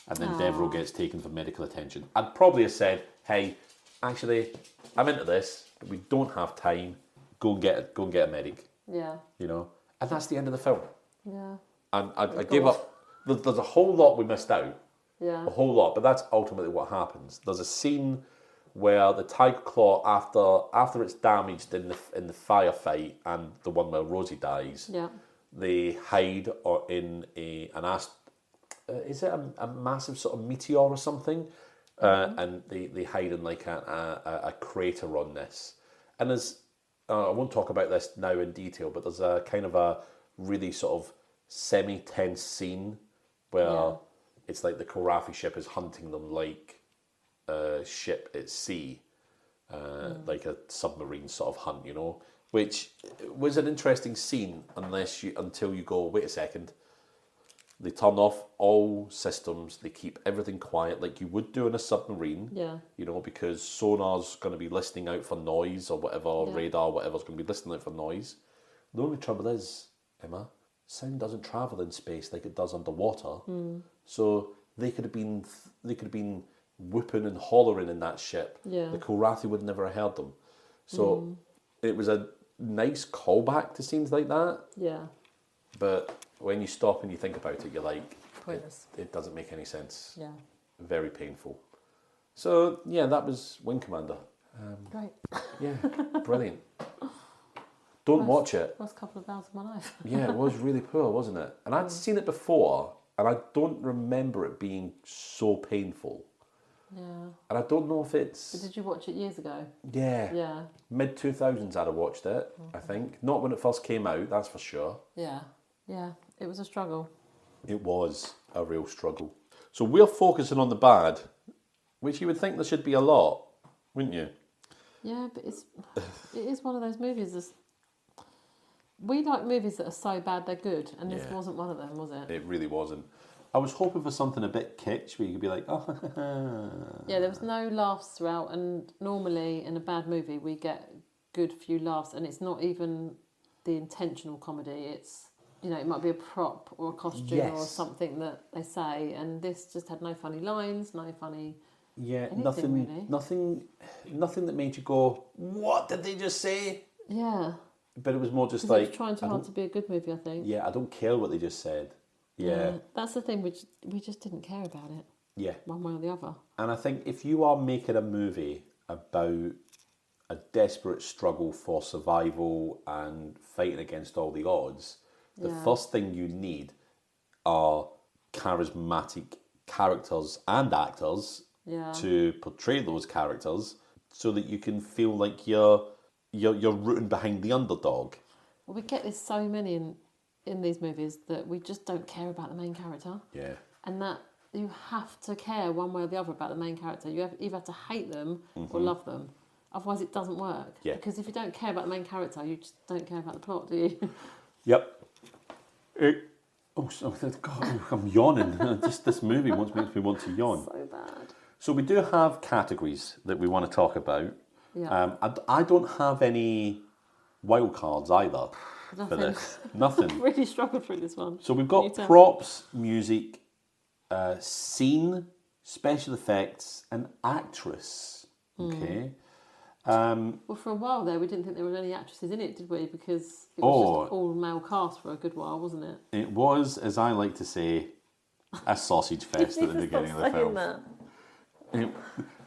And then Devereaux gets taken for medical attention. I'd probably have said, hey, actually, I'm into this, but we don't have time. go and get a medic. Yeah. You know, and that's the end of the film. Yeah. And I gave up. There's a whole lot we missed out. Yeah. A whole lot, but that's ultimately what happens. There's a scene where the tiger claw, after it's damaged in the firefight and the one where Rosie dies, they hide in is it a massive sort of meteor or something? And they hide in like a crater on this. And there's I won't talk about this now in detail, but there's a kind of a really sort of semi-tense scene where it's like the Kilrathi ship is hunting them like a ship at sea, like a submarine sort of hunt, you know, which was an interesting scene until you go, wait a second. They turn off all systems. They keep everything quiet like you would do in a submarine. Yeah. You know, because sonar's going to be listening out for noise or whatever, or radar, whatever's going to be listening out for noise. The only trouble is, Emma, sound doesn't travel in space like it does underwater. So they could have been whooping and hollering in that ship. Yeah. The Kilrathi would never have heard them. So it was a nice callback to scenes like that. Yeah. But when you stop and you think about it, you're like, pointless. It doesn't make any sense. Yeah. Very painful. So, yeah, that was Wing Commander. Great. Yeah, brilliant. Don't watch it. Last couple of hours of my life. Yeah, it was really poor, wasn't it? And I'd seen it before, and I don't remember it being so painful. Yeah. And I don't know if it's... But did you watch it years ago? Yeah. Yeah. Mid-2000s I'd have watched it, I think. Not when it first came out, that's for sure. Yeah. Yeah. It was a struggle. It was a real struggle. So we're focusing on the bad, which you would think there should be a lot, wouldn't you? Yeah, but it is one of those movies that's... We like movies that are so bad they're good, and this wasn't one of them, was it? It really wasn't. I was hoping for something a bit kitsch where you could be like, oh, yeah, there was no laughs throughout, and normally in a bad movie we get good few laughs, and it's not even the intentional comedy. It's, you know, it might be a prop or a costume or something that they say, and this just had no funny lines, no funny... Yeah, anything, nothing that made you go, what did they just say? Yeah. But it was more just It like... was trying too hard to be a good movie, I think. Yeah, I don't care what they just said. Yeah. That's the thing, we just didn't care about it. Yeah. One way or the other. And I think if you are making a movie about a desperate struggle for survival and fighting against all the odds, the first thing you need are charismatic characters and actors to portray those characters so that you can feel like you're rooting behind the underdog. Well, we get this so many in these movies that we just don't care about the main character. Yeah. And that you have to care one way or the other about the main character. You either have to hate them or love them. Otherwise it doesn't work. Yeah. Because if you don't care about the main character, you just don't care about the plot, do you? Yep. God, I'm yawning. Just this movie makes me want to yawn. So bad. So we do have categories that we want to talk about. Yeah. I don't have any wild cards either for this. Nothing. Really struggled through this one. So we've got props, music, scene, special effects, and actress. Okay. Well, for a while there, we didn't think there were any actresses in it, did we? Because it was just all male cast for a good while, wasn't it? It was, as I like to say, a sausage fest at the beginning of the film.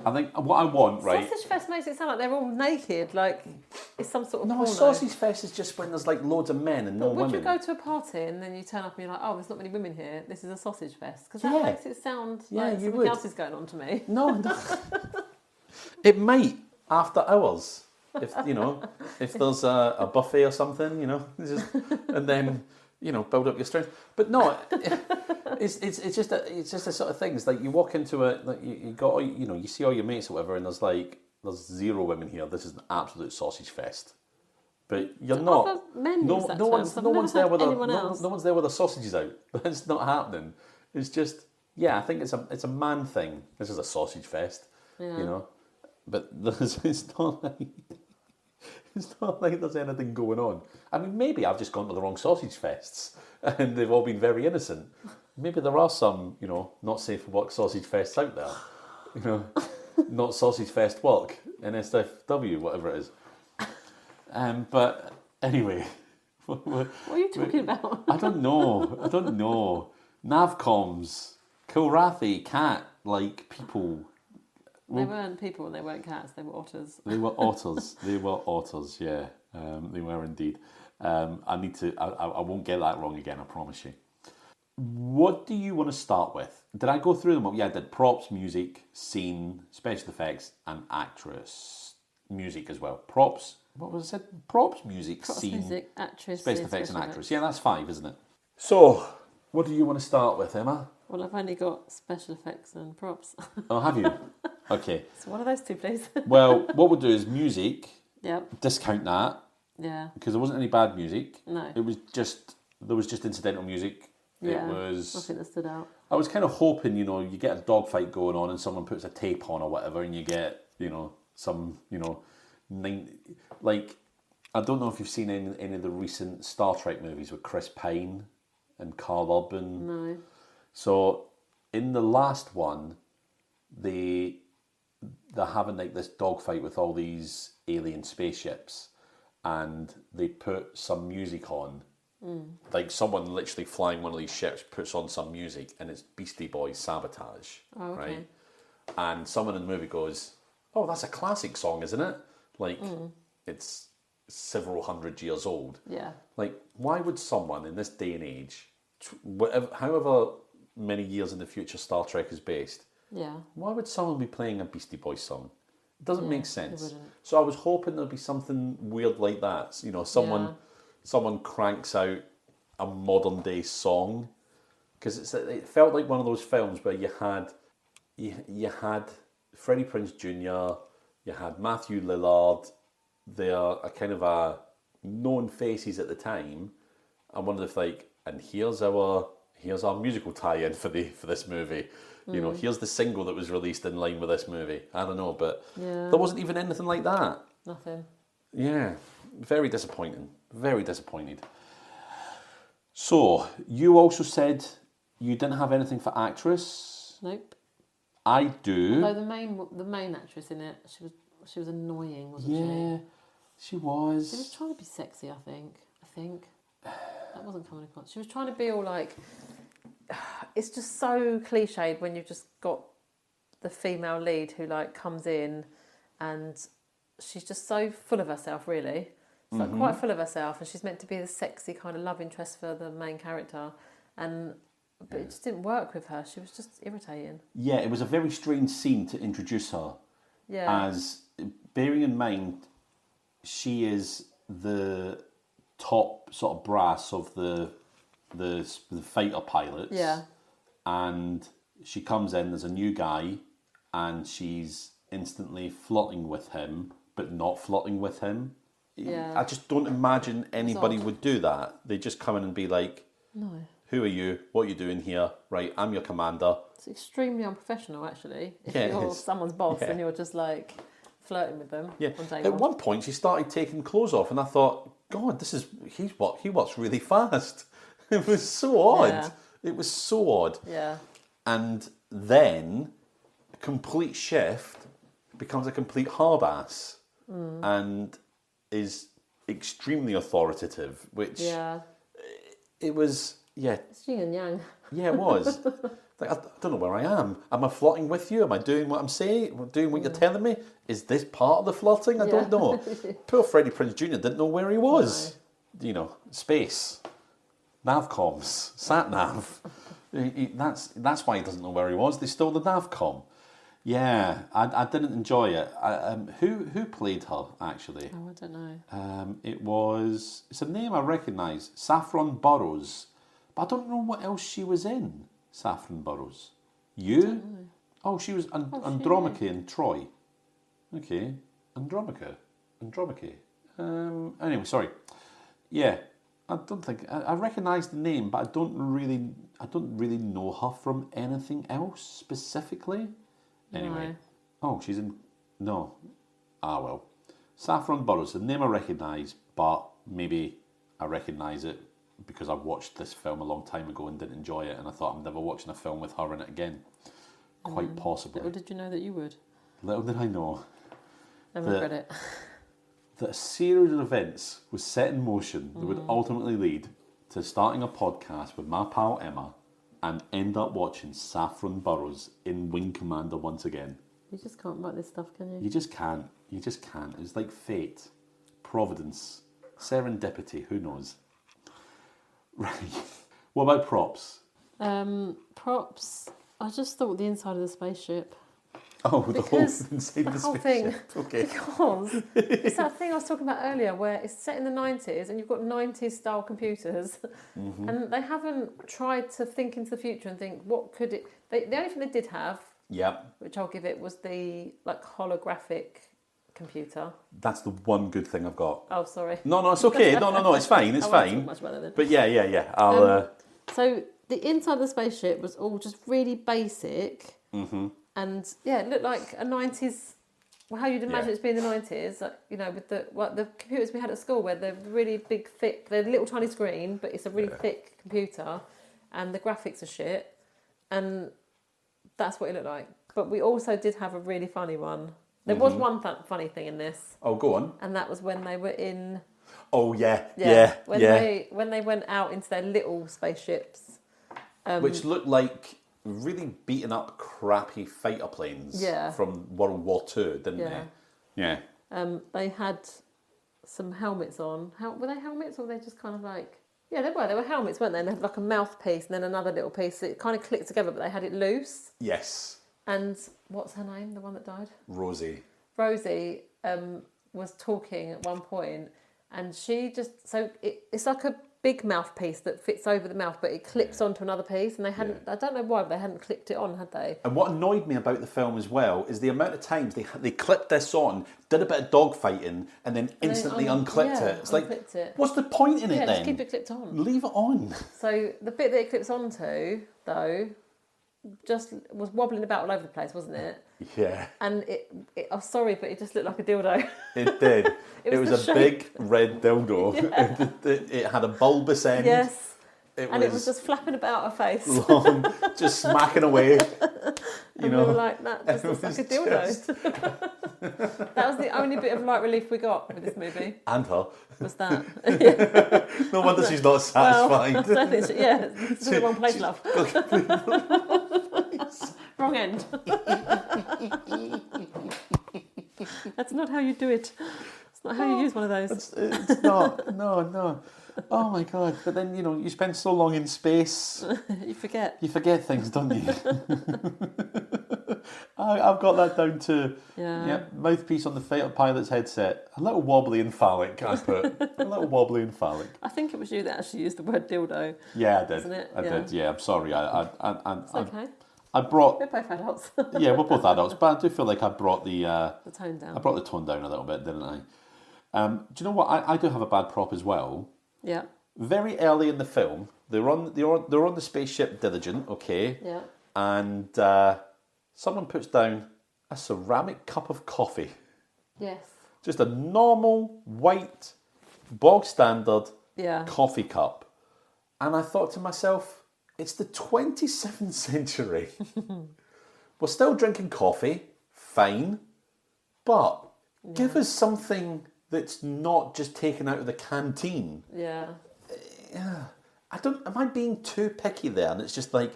I think what I want, right? Sausage fest makes it sound like they're all naked, like it's some sort of No, porno. sausage fest is just when there's like loads of men and no women. Would you go to a party and then you turn up and you're like, oh, there's not many women here, this is a sausage fest? Because that makes it sound like something else is going on to me. No. It might after hours. If there's a buffet or something, and then build up your strength. But no, it's just a sort of thing. It's like you walk into it, like you got you see all your mates or whatever, and there's zero women here. This is an absolute sausage fest. But you're not. No one's there with their sausages out. That's not happening. It's just I think it's a man thing. This is a sausage fest. Yeah. But it's not like there's anything going on. I mean, maybe I've just gone to the wrong sausage fests and they've all been very innocent. Maybe there are some, not safe for work sausage fests out there. Not sausage fest work, NSFW, whatever it is. But anyway, What are you talking about? I don't know. Navcoms, Kilrathi, cat, like people. They weren't people, they weren't cats, they were otters. They were otters. They were otters. Yeah, they were indeed. I need to. I won't get that wrong again. I promise you. What do you want to start with? Did I go through them? Yeah, I did. Props, music, scene, special effects, and actress. Music as well. Props. What was it? Props, music, Props, scene, music, actress, special effects, and special actress. effects. Yeah, that's 5, isn't it? So, what do you want to start with, Emma? Well, I've only got special effects and props. Oh, have you? Okay. So one of those two, please. Well, what we'll do is music. Yep. Discount that Yeah. because there wasn't any bad music. No. It was just there was just incidental music. Yeah. It was. Nothing that stood out. I was kind of hoping, you get a dogfight going on and someone puts a tape on or whatever, and you get, some, like, I don't know if you've seen any of the recent Star Trek movies with Chris Pine and Carl Urban. No. So, in the last one, they're having like this dogfight with all these alien spaceships, and they put some music on. Like someone literally flying one of these ships puts on some music, and it's Beastie Boys Sabotage, Oh, okay. right? And someone in the movie goes, "Oh, that's a classic song, isn't it? Like it's several hundred years old." Yeah. Like, why would someone in this day and age, however many years in the future Star Trek is based, Yeah. why would someone be playing a Beastie Boys song? It doesn't make it sense. wouldn't. So I was hoping there'd be something weird like that. Someone cranks out a modern day song, because it felt like one of those films where you had Freddie Prinze Jr., you had Matthew Lillard. They are a kind of a known faces at the time. I wondered if and here's our musical tie-in for this movie. Here's the single that was released in line with this movie. I don't know, but there wasn't even anything like that. Nothing. Yeah, very disappointing. Very disappointed. So, you also said you didn't have anything for actress. Nope. I do. Although the main actress in it, she was annoying, wasn't she? Yeah, she was. She was trying to be sexy, I think. That wasn't coming across. She was trying to be all like... It's just so cliched when you've just got the female lead who comes in and she's just so full of herself, really. It's quite full of herself, and she's meant to be the sexy kind of love interest for the main character, but it just didn't work with her. She was just irritating. Yeah, it was a very strange scene to introduce her. Yeah. As, bearing in mind, she is the top sort of brass of the fighter pilots. Yeah. And she comes in, there's a new guy, and she's instantly flirting with him, but not flirting with him. Yeah. I just don't imagine anybody odd. would do that. They just come in and be like, No. "Who are you? What are you doing here? Right, I'm your commander." It's extremely unprofessional, actually. If Yeah, it you're is. someone's boss Yeah. and you're just flirting with them Yeah. on day At one. one point, she started taking clothes off, and I thought, "God, he works really fast." It was so odd. Yeah. It was so odd. Yeah. And then, complete shift, becomes a complete hard ass, and is extremely authoritative, which Yeah. it was. Yeah, It's yin and yang. yeah, it was. I don't know where I am. Am I flirting with you? Am I doing what I'm saying? Am I doing what you're telling me? Is this part of the flirting? I don't know. Poor Freddie Prinze Jr. didn't know where he was. Space, navcoms, sat nav. That's why he doesn't know where he was. They stole the navcom. Yeah, I didn't enjoy it. Who played her actually? Oh, I don't know. It's a name I recognise, Saffron Burrows, but I don't know what else she was in. Saffron Burrows. You? Oh, she was Andromache in Troy. Okay, Andromache. Anyway, sorry. Yeah, I don't think I recognise the name, but I don't really know her from anything else specifically. Anyway, No. oh, she's in. No, well, Saffron Burrows, the name I recognise, but maybe I recognise it because I watched this film a long time ago and didn't enjoy it, and I thought I'm never watching a film with her in it again. Quite possibly. Little did you know that you would. Little did I know. I regret it. that a series of events was set in motion that would ultimately lead to starting a podcast with my pal Emma and end up watching Saffron Burrows in Wing Commander once again. You just can't write this stuff, can you? You just can't. You just can't. It's like fate, providence, serendipity, who knows? Right. What about props? Props. I just thought the inside of the spaceship. Oh, the whole inside the whole spaceship. thing. Okay. Because it's that thing I was talking about earlier where it's set in the 90s and you've got 90s style computers and they haven't tried to think into the future and think, what could it... the only thing they did have, which I'll give it, was the holographic computer. That's the one good thing I've got. Oh, sorry. No, it's okay. No, it's fine. It's I won't fine. talk much about it then. But yeah. I'll... So the inside of the spaceship was all just really basic. Mm-hmm. And yeah, it looked like a 90s, well, how you'd imagine it's been in the 90s, with the computers we had at school where they're really big, thick, they're a little tiny screen, but it's a really thick computer and the graphics are shit. And that's what it looked like. But we also did have a really funny one. There was one funny thing in this. Oh, go on. And that was when they were in... Oh, yeah. When they went out into their little spaceships. Which looked like really beaten up, crappy fighter planes from World War II, didn't they? Yeah. They had some helmets on. Were they helmets or were they just kind of like... Yeah, they were. They were helmets, weren't they? And they had like a mouthpiece and then another little piece. It kind of clicked together, but they had it loose. Yes. And what's her name, the one that died? Rosie was talking at one point and she just... So it's like a big mouthpiece that fits over the mouth, but it clips onto another piece, and they hadn't. I don't know why, but they hadn't clipped it on, had they? And what annoyed me about the film as well is the amount of times they clipped this on, did a bit of dog fighting, and then instantly unclipped it. It's like, what's the point in it then? Just keep it clipped on. Leave it on. So the bit that it clips onto, though, just was wobbling about all over the place, wasn't it? Yeah. And I'm sorry, but it just looked like a dildo. It did. it was a big red dildo. Yeah. It had a bulbous end. Yes. It was just flapping about her face. Long, just smacking away. We were like, that just looks like a dildo. That was the only bit of light relief we got with this movie. And her. Was that. No wonder she's not satisfied. Well, it's in the wrong place, love. Wrong end. That's not how you do it. It's not how you use one of those. It's not. No. Oh my God. But then, you spend so long in space. You forget. You forget things, don't you? I've got that down to mouthpiece on the fighter pilot's headset. A little wobbly and phallic, I put. A little wobbly and phallic. I think it was you that actually used the word dildo. Yeah, I did. Wasn't it? I did, yeah. I'm sorry. It's okay. I brought... We're both adults. Yeah, we're both adults, but I do feel like I brought the tone down. I brought the tone down a little bit, didn't I? Do you know what? I do have a bad prop as well. Yeah. Very early in the film, they're on the spaceship Diligent, okay? Yeah. And someone puts down a ceramic cup of coffee. Yes. Just a normal, white, bog standard coffee cup. And I thought to myself, it's the 27th century. We're still drinking coffee, fine, but give us something that's not just taken out of the canteen. Yeah. Am I being too picky there? And it's just like,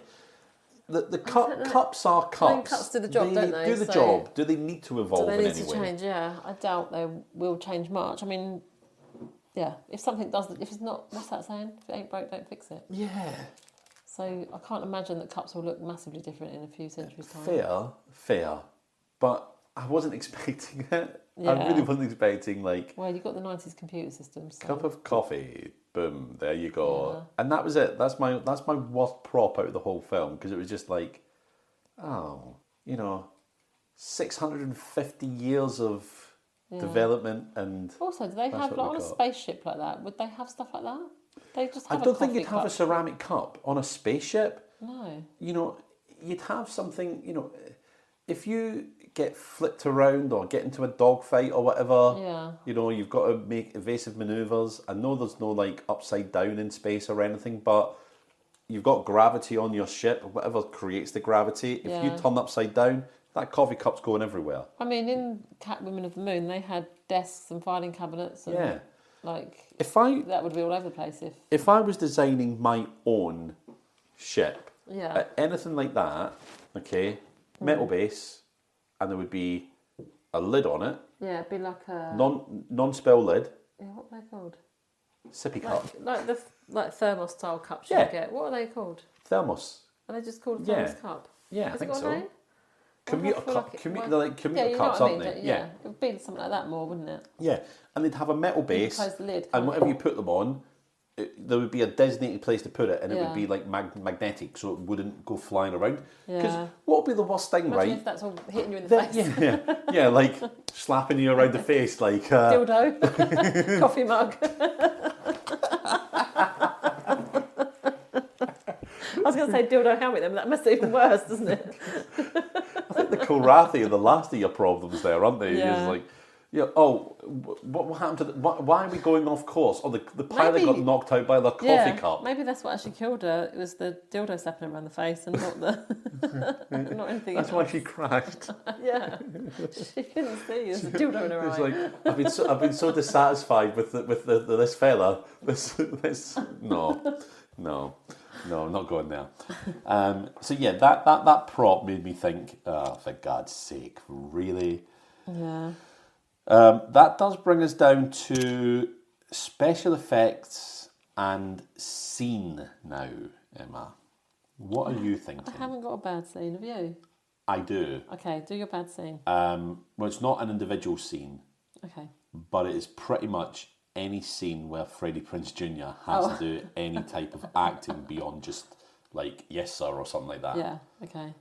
the cups are cups. I mean, cups do the job, don't they? Do the job. Do they need to evolve in any way? Do they need to change? Yeah. I doubt they will change much. I mean, yeah, if something doesn't, if it's not, what's that saying? If it ain't broke, don't fix it. Yeah. So I can't imagine that cups will look massively different in a few centuries' time. Fair. But I wasn't expecting it. Yeah. I really wasn't expecting Well, you got the 90s computer systems. So. Cup of coffee, boom, there you go. Yeah. And that was it. That's my worst prop out of the whole film, because it was just like, 650 years of development and... Also, do they have, on a spaceship like that, would they have stuff like that? They just have I don't think you'd have a ceramic cup on a spaceship. No. You'd have something, if you get flipped around or get into a dogfight or whatever, you've got to make evasive manoeuvres. I know there's no upside down in space or anything, but you've got gravity on your ship, whatever creates the gravity. If you turn upside down, That coffee cup's going everywhere. I mean, in Women of the Moon, they had desks and filing cabinets and that would be all over the place if I was designing my own ship, yeah, anything like that, okay, metal base, and there would be a lid on it. Yeah, it'd be like a non-spill lid. Yeah, what are they called? Sippy cup. Like thermos style cups you get. What are they called? Thermos. Are they just called a thermos cup? Yeah, I think so. Commuter cup. They're like commuter cups, aren't they? Yeah. It would be something like that more, wouldn't it? Yeah, and they'd have a metal base, close the lid, and whatever you put them on, there would be a designated place to put it, and it would be like magnetic, so it wouldn't go flying around. Because what would be the worst thing, Imagine right? if that's all hitting you in the face. Yeah, like slapping you around the face, like dildo, coffee mug. I was going to say dildo helmet, then, but that makes it even worse, doesn't it? I think the Kilrathi are the last of your problems there, aren't they? Yeah. It's like, what happened to why are we going off course? Oh, the pilot got knocked out by the coffee cup. Maybe that's what actually killed her. It was the dildo slapping her around the face and not the not anything else. That's why she crashed. Yeah, she couldn't see. There's a dildo in her eye. It's like I've been so dissatisfied with this fella. No, not going there. So yeah, that prop made me think, oh, for God's sake, really? Yeah. That does bring us down to special effects and scene now, Emma. What are you thinking? I haven't got a bad scene, have you? I do. Okay, do your bad scene. Well, it's not an individual scene. Okay. But it is pretty much any scene where Freddie Prinze Jr. has to do any type of acting beyond just like yes sir or something like that. Yeah, okay.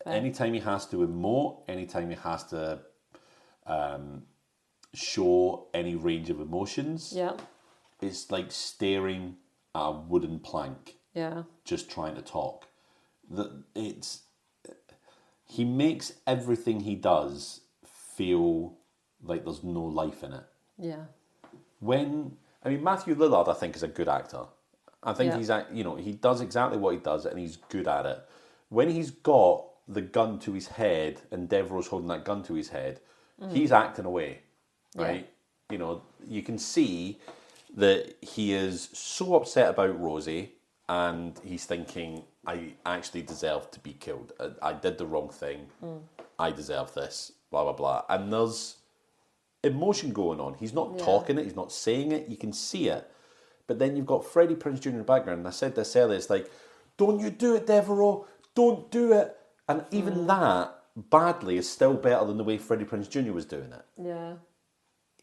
Fair. Anytime he has to emote, anytime he has to show any range of emotions, it's like staring at a wooden plank. Yeah. Just trying to talk. He makes everything he does feel like there's no life in it. Yeah. Matthew Lillard, I think, is a good actor. I think he does exactly what he does and he's good at it. When he's got the gun to his head and Devereaux's holding that gun to his head, he's acting away, right? Yeah. You can see that he is so upset about Rosie and he's thinking, I actually deserve to be killed. I did the wrong thing. I deserve this, blah, blah, blah. And there's emotion going on. He's not talking it, he's not saying it, you can see it. But then you've got Freddie Prinze Jr. in the background, and I said this earlier, it's like, don't you do it, Devereaux, don't do it. And even that, badly, is still better than the way Freddie Prinze Jr. was doing it. Yeah.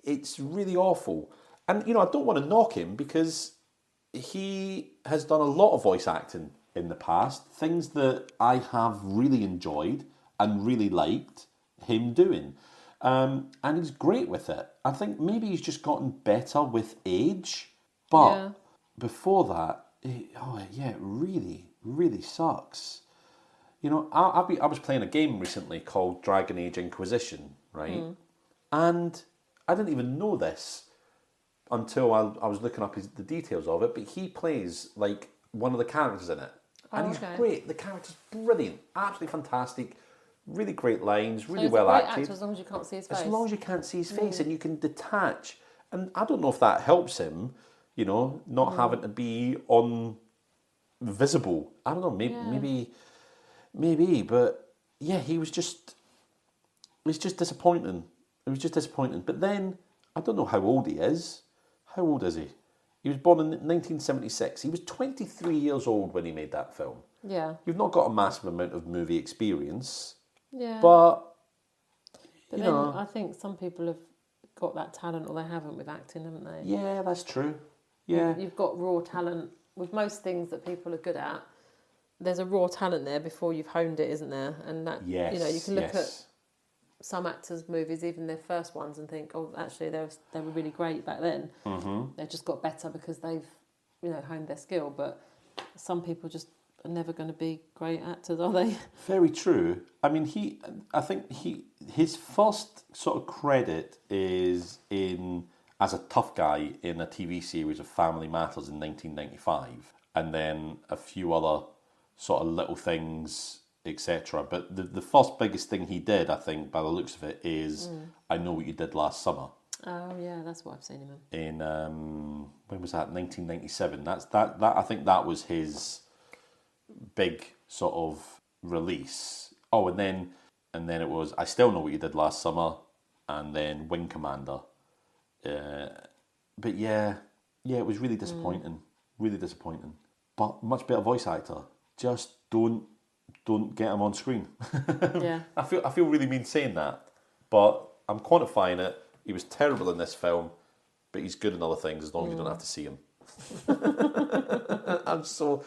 It's really awful. And, I don't want to knock him, because he has done a lot of voice acting in the past, things that I have really enjoyed and really liked him doing. And he's great with it. I think maybe he's just gotten better with age. But before that, it really, really sucks. I was playing a game recently called Dragon Age Inquisition, right? And I didn't even know this until I was looking up the details of it, but he plays like one of the characters in it. And he's great. The character's brilliant. Absolutely fantastic. Really great lines, really well acted. Actor as long as you can't see his face. As long as you can't see his face and you can detach. And I don't know if that helps him, not having to be visible. I don't know, maybe, but yeah, it was just disappointing. It was just disappointing. But then, I don't know how old he is. How old is he? He was born in 1976. He was 23 years old when he made that film. Yeah. You've not got a massive amount of movie experience. Yeah. But then I think some people have got that talent or they haven't with acting, haven't they? Yeah, that's true. Yeah. You've got raw talent. With most things that people are good at, there's a raw talent there before you've honed it, isn't there? And that, you can look at some actors' movies, even their first ones, and think, oh, actually, they were really great back then. Mm-hmm. They've just got better because they've, honed their skill. But some people just are never going to be great actors, are they? Very true. I mean, his first sort of credit is as a tough guy in a TV series of Family Matters in 1995, and then a few other sort of little things etc. But the first biggest thing he did, I think, by the looks of it, is I Know What You Did Last Summer. Oh yeah, that's what I've seen him in. In when was that? 1997. That I think that was his big sort of release. Oh, and then it was I Still Know What You Did Last Summer, and then Wing Commander. But yeah, it was really disappointing. Really disappointing. But much better voice actor. Just don't get him on screen. Yeah. I feel really mean saying that, but I'm quantifying it. He was terrible in this film, but he's good in other things as long as you don't have to see him. That's so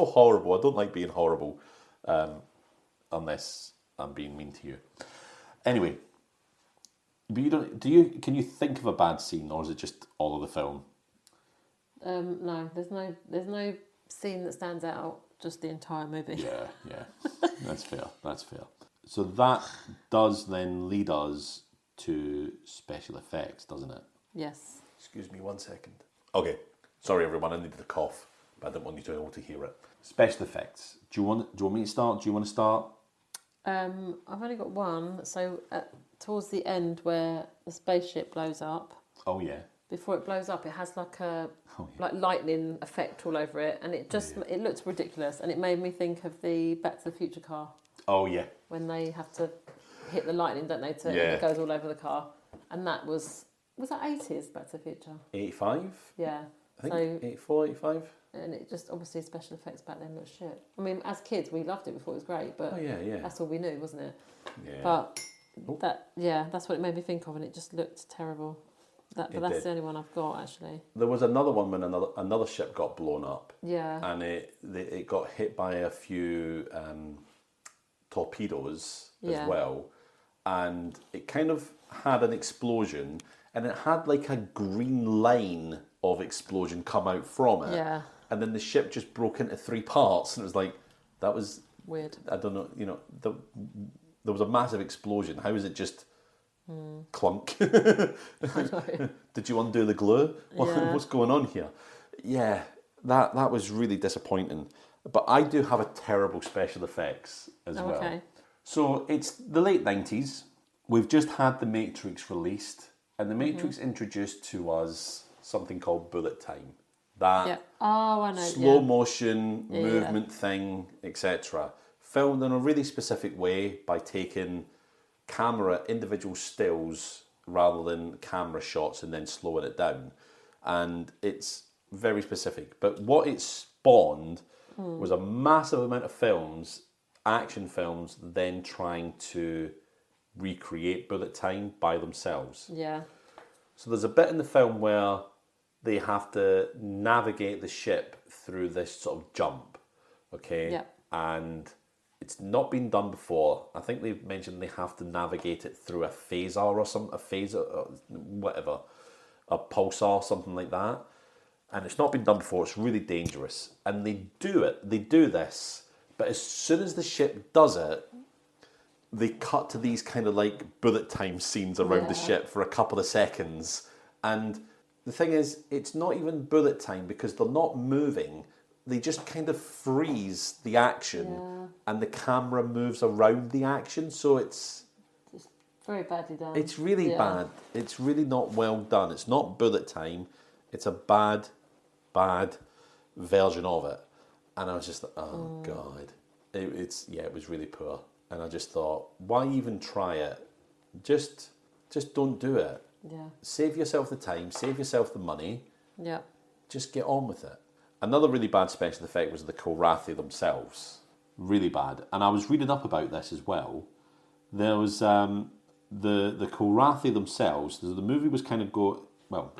horrible. I don't like being horrible, unless I'm being mean to you. Anyway, but can you think of a bad scene, or is it just all of the film? No, there's no scene that stands out. Just the entire movie. Yeah, that's fair. So that does then lead us to special effects, doesn't it? Yes. Excuse me 1 second. Okay, sorry everyone, I needed a cough, but I didn't want you to be able to hear it. Special effects. Do you want me to start? Do you want to start? I've only got one. So towards the end, where the spaceship blows up. Oh yeah. Before it blows up, it has like a like lightning effect all over it, and it looks ridiculous, and it made me think of the Back to the Future car. Oh yeah. When they have to hit the lightning, don't they? And it goes all over the car, and that was that 80s Back to the Future? 85. Yeah. I think 84, 85. And it just obviously special effects back then looked shit. I mean, as kids we loved it before it was great, but that's all we knew, wasn't it? Yeah. But that's what it made me think of, and it just looked terrible. But that's the only one I've got, actually. There was another one when another ship got blown up. Yeah. And it got hit by a few torpedoes as well. And it kind of had an explosion, and it had like a green line of explosion come out from it. Yeah. And then the ship just broke into 3 parts, and it was like, that was... Weird. I don't know, there was a massive explosion. How is it just... clunk? Did you undo the glue? What's going on here? Yeah, that was really disappointing. But I do have a terrible special effects as well. Okay. So it's the late 90s. We've just had The Matrix released, and The Matrix introduced to us something called bullet time. That I know. Slow motion movement thing, etc. Filmed in a really specific way by taking individual stills rather than camera shots and then slowing it down. And it's very specific. But what it spawned was a massive amount of films, action films, then trying to recreate bullet time by themselves. Yeah. So there's a bit in the film where they have to navigate the ship through this sort of jump, okay? Yeah. And it's not been done before. I think they've mentioned they have to navigate it through a phaser or something, a pulsar, something like that. And it's not been done before. It's really dangerous. And they do this, but as soon as the ship does it, they cut to these kind of like bullet time scenes around the ship for a couple of seconds. And the thing is, it's not even bullet time because they're not moving. They just kind of freeze the action and the camera moves around the action. So it's very badly done. It's really bad. It's really not well done. It's not bullet time. It's a bad version of it. And I was just like, oh God. It was really poor. And I just thought, why even try it? Just don't do it. Yeah. Save yourself the time, save yourself the money. Yeah. Just get on with it. Another really bad special effect was the Kilrathi themselves. Really bad. And I was reading up about this as well. There was the Kilrathi themselves. The movie was kind of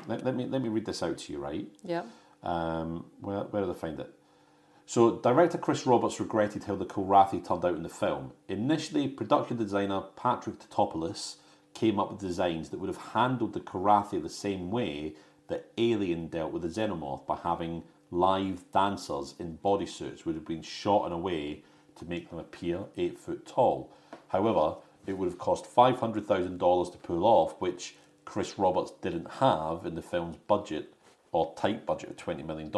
let me read this out to you, right? Yeah. Where did I find it? So, director Chris Roberts regretted how the Kilrathi turned out in the film. Initially, production designer Patrick Totopoulos came up with designs that would have handled the Kilrathi the same way that Alien dealt with the Xenomorph, by having live dancers in bodysuits would have been shot in a way to make them appear 8 foot tall. However, it would have cost $500,000 to pull off, which Chris Roberts didn't have in the film's budget, or tight budget of $20 million.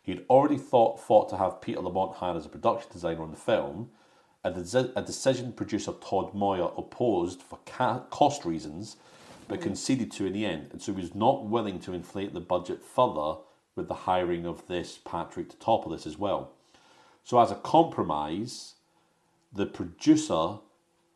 He'd already thought to have Peter Lamont hired as a production designer on the film, A decision producer Todd Moyer opposed for cost reasons, but conceded to in the end, and so he was not willing to inflate the budget further with the hiring of this Patrick to topple this as well. So as a compromise, the producer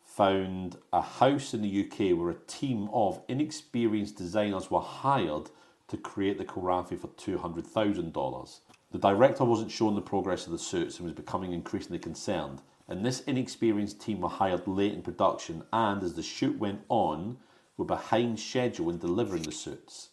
found a house in the UK where a team of inexperienced designers were hired to create the Kilrathi for $200,000. The director wasn't showing the progress of the suits and was becoming increasingly concerned, and this inexperienced team were hired late in production and, as the shoot went on, were behind schedule in delivering the suits.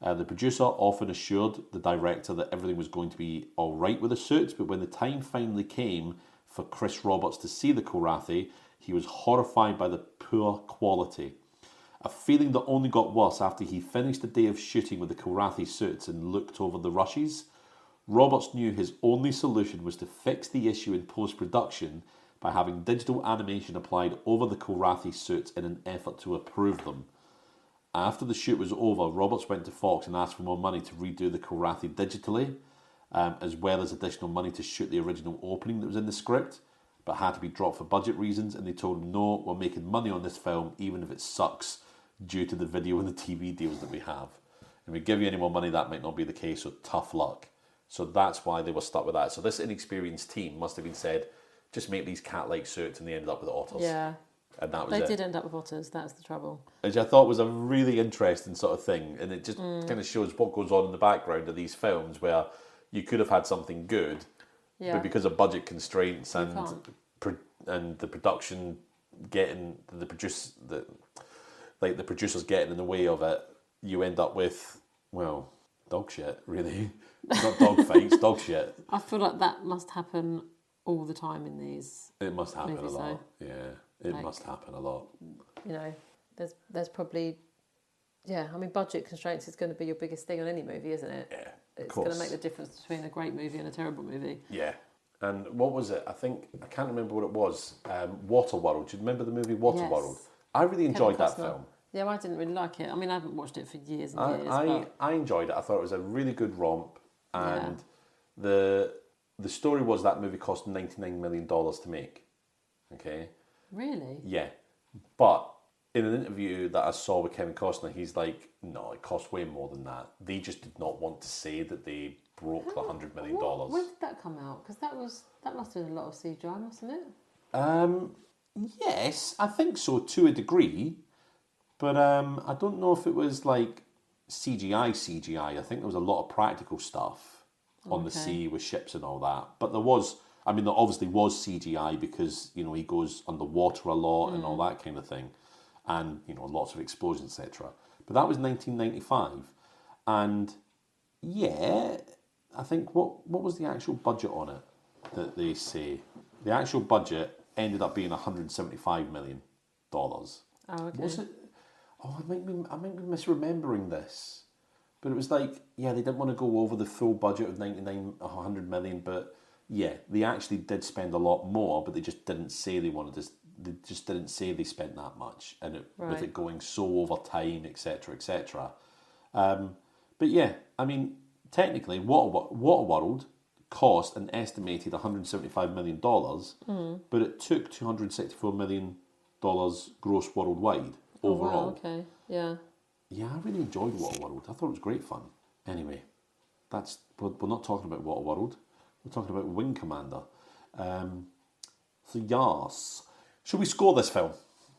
The producer often assured the director that everything was going to be all right with the suits, but when the time finally came for Chris Roberts to see the Kilrathi, he was horrified by the poor quality. A feeling that only got worse after he finished the day of shooting with the Kilrathi suits and looked over the rushes. Roberts knew his only solution was to fix the issue in post-production by having digital animation applied over the Kilrathi suits in an effort to improve them. After the shoot was over, Roberts went to Fox and asked for more money to redo the Kilrathi digitally, as well as additional money to shoot the original opening that was in the script, but had to be dropped for budget reasons, and they told him, no, we're making money on this film even if it sucks due to the video and the TV deals that we have. If we give you any more money, that might not be the case, so tough luck. So that's why they were stuck with that. So this inexperienced team must have been said, just make these cat-like suits, and they ended up with otters. Yeah. And that was They it. did end up with otters, that's the trouble. Which I thought was a really interesting sort of thing, and it just kind of shows what goes on in the background of these films where you could have had something good, but because of budget constraints and the production getting the producers getting in the way of it, you end up with, well, dog shit, really. Not dog fights, dog shit. I feel like that must happen all the time in these. It must happen movies, a lot. though. Yeah, it must happen a lot. You know, there's probably, I mean, budget constraints is going to be your biggest thing on any movie, isn't it? Yeah, it's going to make the difference between a great movie and a terrible movie. Yeah. And what was it? I can't remember what it was. Waterworld. Do you remember the movie Waterworld? Yes. I really enjoyed that film. Yeah, well, I didn't really like it. I mean, I haven't watched it for years and years. I enjoyed it. I thought it was a really good romp. And the story was that movie cost $99 million to make. Okay? Really? Yeah. But in an interview that I saw with Kevin Costner, he's like, no, it cost way more than that. They just did not want to say that they broke the $100 million. When did that come out? Because that must have been a lot of CGI, mustn't it? Yes, I think so to a degree. But I don't know if it was like CGI. I think there was a lot of practical stuff on the sea with ships and all that. But there obviously was CGI because, he goes underwater a lot and all that kind of thing. And, lots of explosions, etc. But that was 1995. And, I think, what was the actual budget on it that they say? The actual budget ended up being $175 million. Oh, okay. Was it? Oh, I might be misremembering this. But it was like, they didn't want to go over the full budget of 100 million, but they actually did spend a lot more, but they just didn't say they wanted to, they just didn't say they spent that much, and with it going so over time, etc., etc. But technically, Waterworld cost an estimated $175 million, but it took $264 million gross worldwide overall. Wow, okay, yeah. Yeah, I really enjoyed Waterworld. I thought it was great fun. Anyway, we're not talking about Waterworld. We're talking about Wing Commander. So yes. Should we score this film?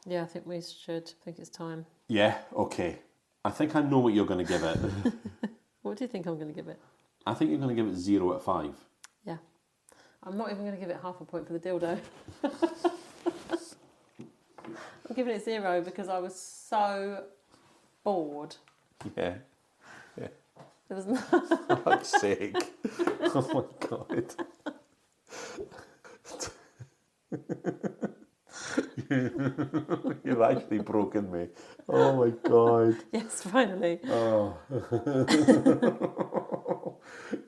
Yeah, I think we should. I think it's time. Yeah, okay. I think I know what you're going to give it. What do you think I'm going to give it? I think you're going to give it 0 out of 5. Yeah. I'm not even going to give it half a point for the dildo. I'm giving it 0 because I was so bored. Yeah. There was no... For fuck's sake. Oh my God. You've actually broken me. Oh my God. Yes, finally. Oh.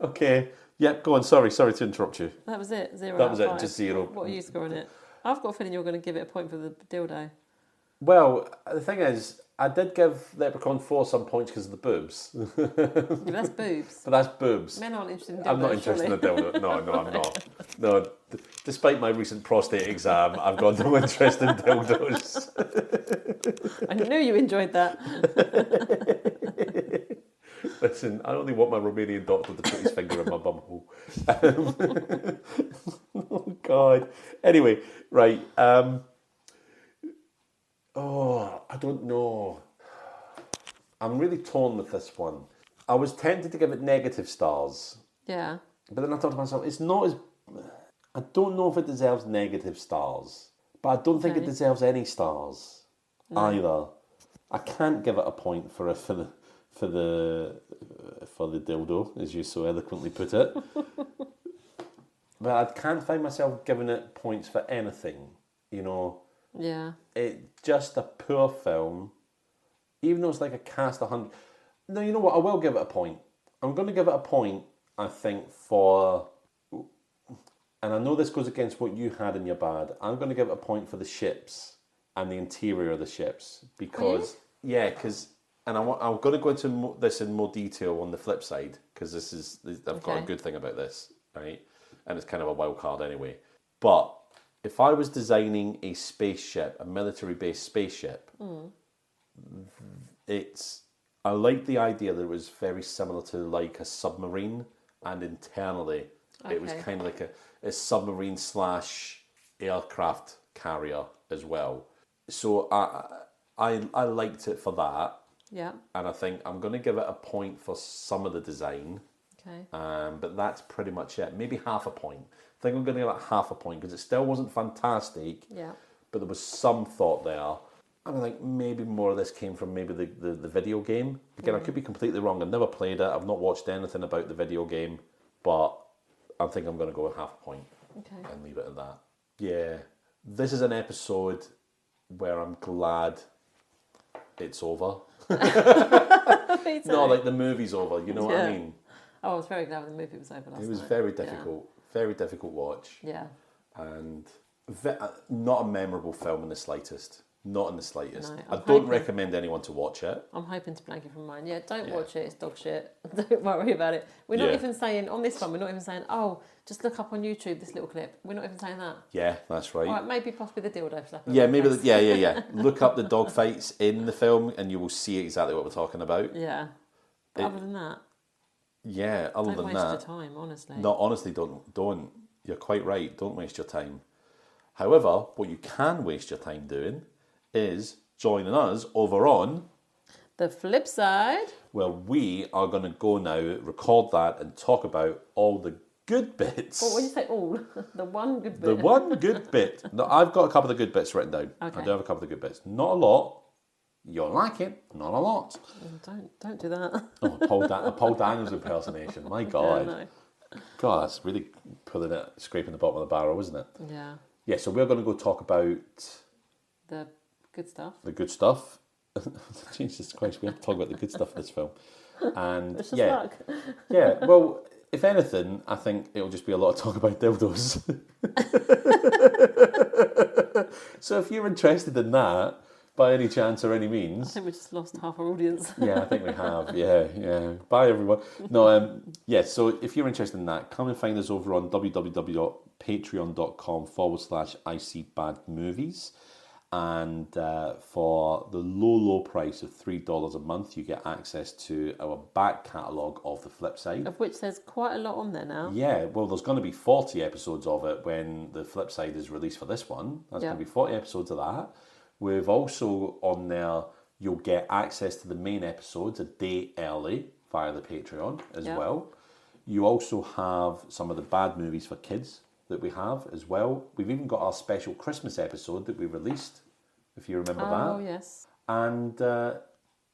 Okay. Yep, go on. Sorry to interrupt you. That was it. 0 That out was of it, 5. just 0. What are you scoring it? I've got a feeling you're going to give it a point for the dildo. Well, the thing is, I did give Leprechaun 4 some points because of the boobs. Yeah, that's boobs. But that's boobs. Men aren't interested in dildos. I'm not interested in a dildo. No, I'm not. No, despite my recent prostate exam, I've got no interest in dildos. I knew you enjoyed that. Listen, I only want my Romanian doctor to put his finger in my bumhole. Oh, God. Anyway, right. I don't know. I'm really torn with this one. I was tempted to give it negative stars. Yeah. But then I thought to myself, it's not as... I don't know if it deserves negative stars. But I don't think it deserves any stars either. I can't give it a point for the dildo, as you so eloquently put it. But I can't find myself giving it points for anything, you know. Yeah. It's just a poor film. Even though it's like a cast 100... No, you know what? I will give it a point. I'm going to give it a point, I think, for... And I know this goes against what you had in your bad. I'm going to give it a point for the ships and the interior of the ships. Because... Yeah, because... And I'm going to go into this in more detail on the flip side, because I've got a good thing about this, right? And it's kind of a wild card anyway. But if I was designing a spaceship, a military-based spaceship, I like the idea that it was very similar to like a submarine, and internally it was kind of like a submarine / aircraft carrier as well. So I liked it for that. Yeah. And I think I'm going to give it a point for some of the design. Okay. But that's pretty much it. Maybe half a point. I think I'm going to give it half a point because it still wasn't fantastic. Yeah. But there was some thought there. And I think maybe more of this came from maybe the video game. Again, I could be completely wrong. I've never played it. I've not watched anything about the video game. But I think I'm going to go with half a point. Okay. And leave it at that. Yeah. This is an episode where I'm glad it's over. No, like the movie's over, you know what I mean? Oh, I was very glad when the movie was over last night. It was very difficult, very difficult watch. Yeah. And not a memorable film in the slightest. Not in the slightest. No, I don't recommend anyone to watch it. I'm hoping to blank it from mine. Yeah, don't watch it, it's dog shit. Don't worry about it. We're not even saying, on this one, we're not even saying, oh, just look up on YouTube this little clip. We're not even saying that. Yeah, that's right. All right, maybe possibly the dildo slap. Yeah, maybe, yeah. Look up the dog fights in the film and you will see exactly what we're talking about. Yeah. But other than that... Yeah, other than that... Don't waste your time, honestly. No, honestly, don't. You're quite right. Don't waste your time. However, what you can waste your time doing is joining us over on... The flip side. Where we are going to go now, record that and talk about all the good bits. What would you say all? The one good bit. The one good bit. No, I've got a couple of the good bits written down. Okay. I do have a couple of the good bits. Not a lot. You'll like it. Not a lot. Don't do that. Oh, Paul Daniels impersonation. My God. Yeah, no. God, that's really scraping the bottom of the barrel, isn't it? Yeah. Yeah, so we're going to go talk about... The good stuff. The good stuff. Jesus Christ, we have to talk about the good stuff in this film. And it's just luck. Yeah, well, if anything, I think it'll just be a lot of talk about dildos. So if you're interested in that, by any chance or any means... I think we just lost half our audience. Yeah, I think we have. Yeah. Bye, everyone. No, so if you're interested in that, come and find us over on www.patreon.com/ICBadMovies. And for the low price of $3 a month, you get access to our back catalogue of The Flip Side. Of which there's quite a lot on there now. Yeah, well, there's going to be 40 episodes of it when The Flip Side is released for this one. There's going to be 40 episodes of that. We've also on there, you'll get access to the main episodes a day early via the Patreon as well. You also have some of the bad movies for kids that we have as well. We've even got our special Christmas episode that we released, if you remember that. Oh, yes. And,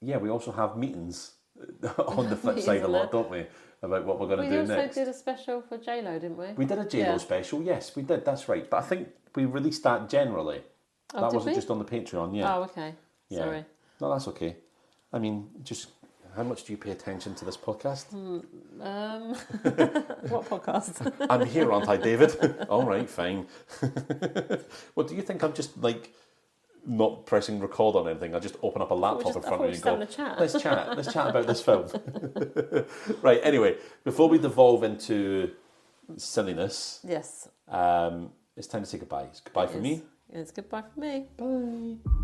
we also have meetings on The Flip Side a lot, don't we? About what we're going to do next. We also did a special for J-Lo, didn't we? We did a J-Lo special, yes, we did, that's right. But I think we released that generally. Oh, that wasn't just on the Patreon, yeah. Oh, okay. Yeah. Sorry. No, that's okay. I mean, just... How much do you pay attention to this podcast? What podcast? I'm here, aren't I, David? All right, fine. Well, do you think I'm just, like, not pressing record on anything. I'll just open up a laptop in front of you and go, let's chat about this film. Right, anyway, before we devolve into silliness, yes, it's time to say goodbye. It's goodbye from me. It's goodbye from me. Bye.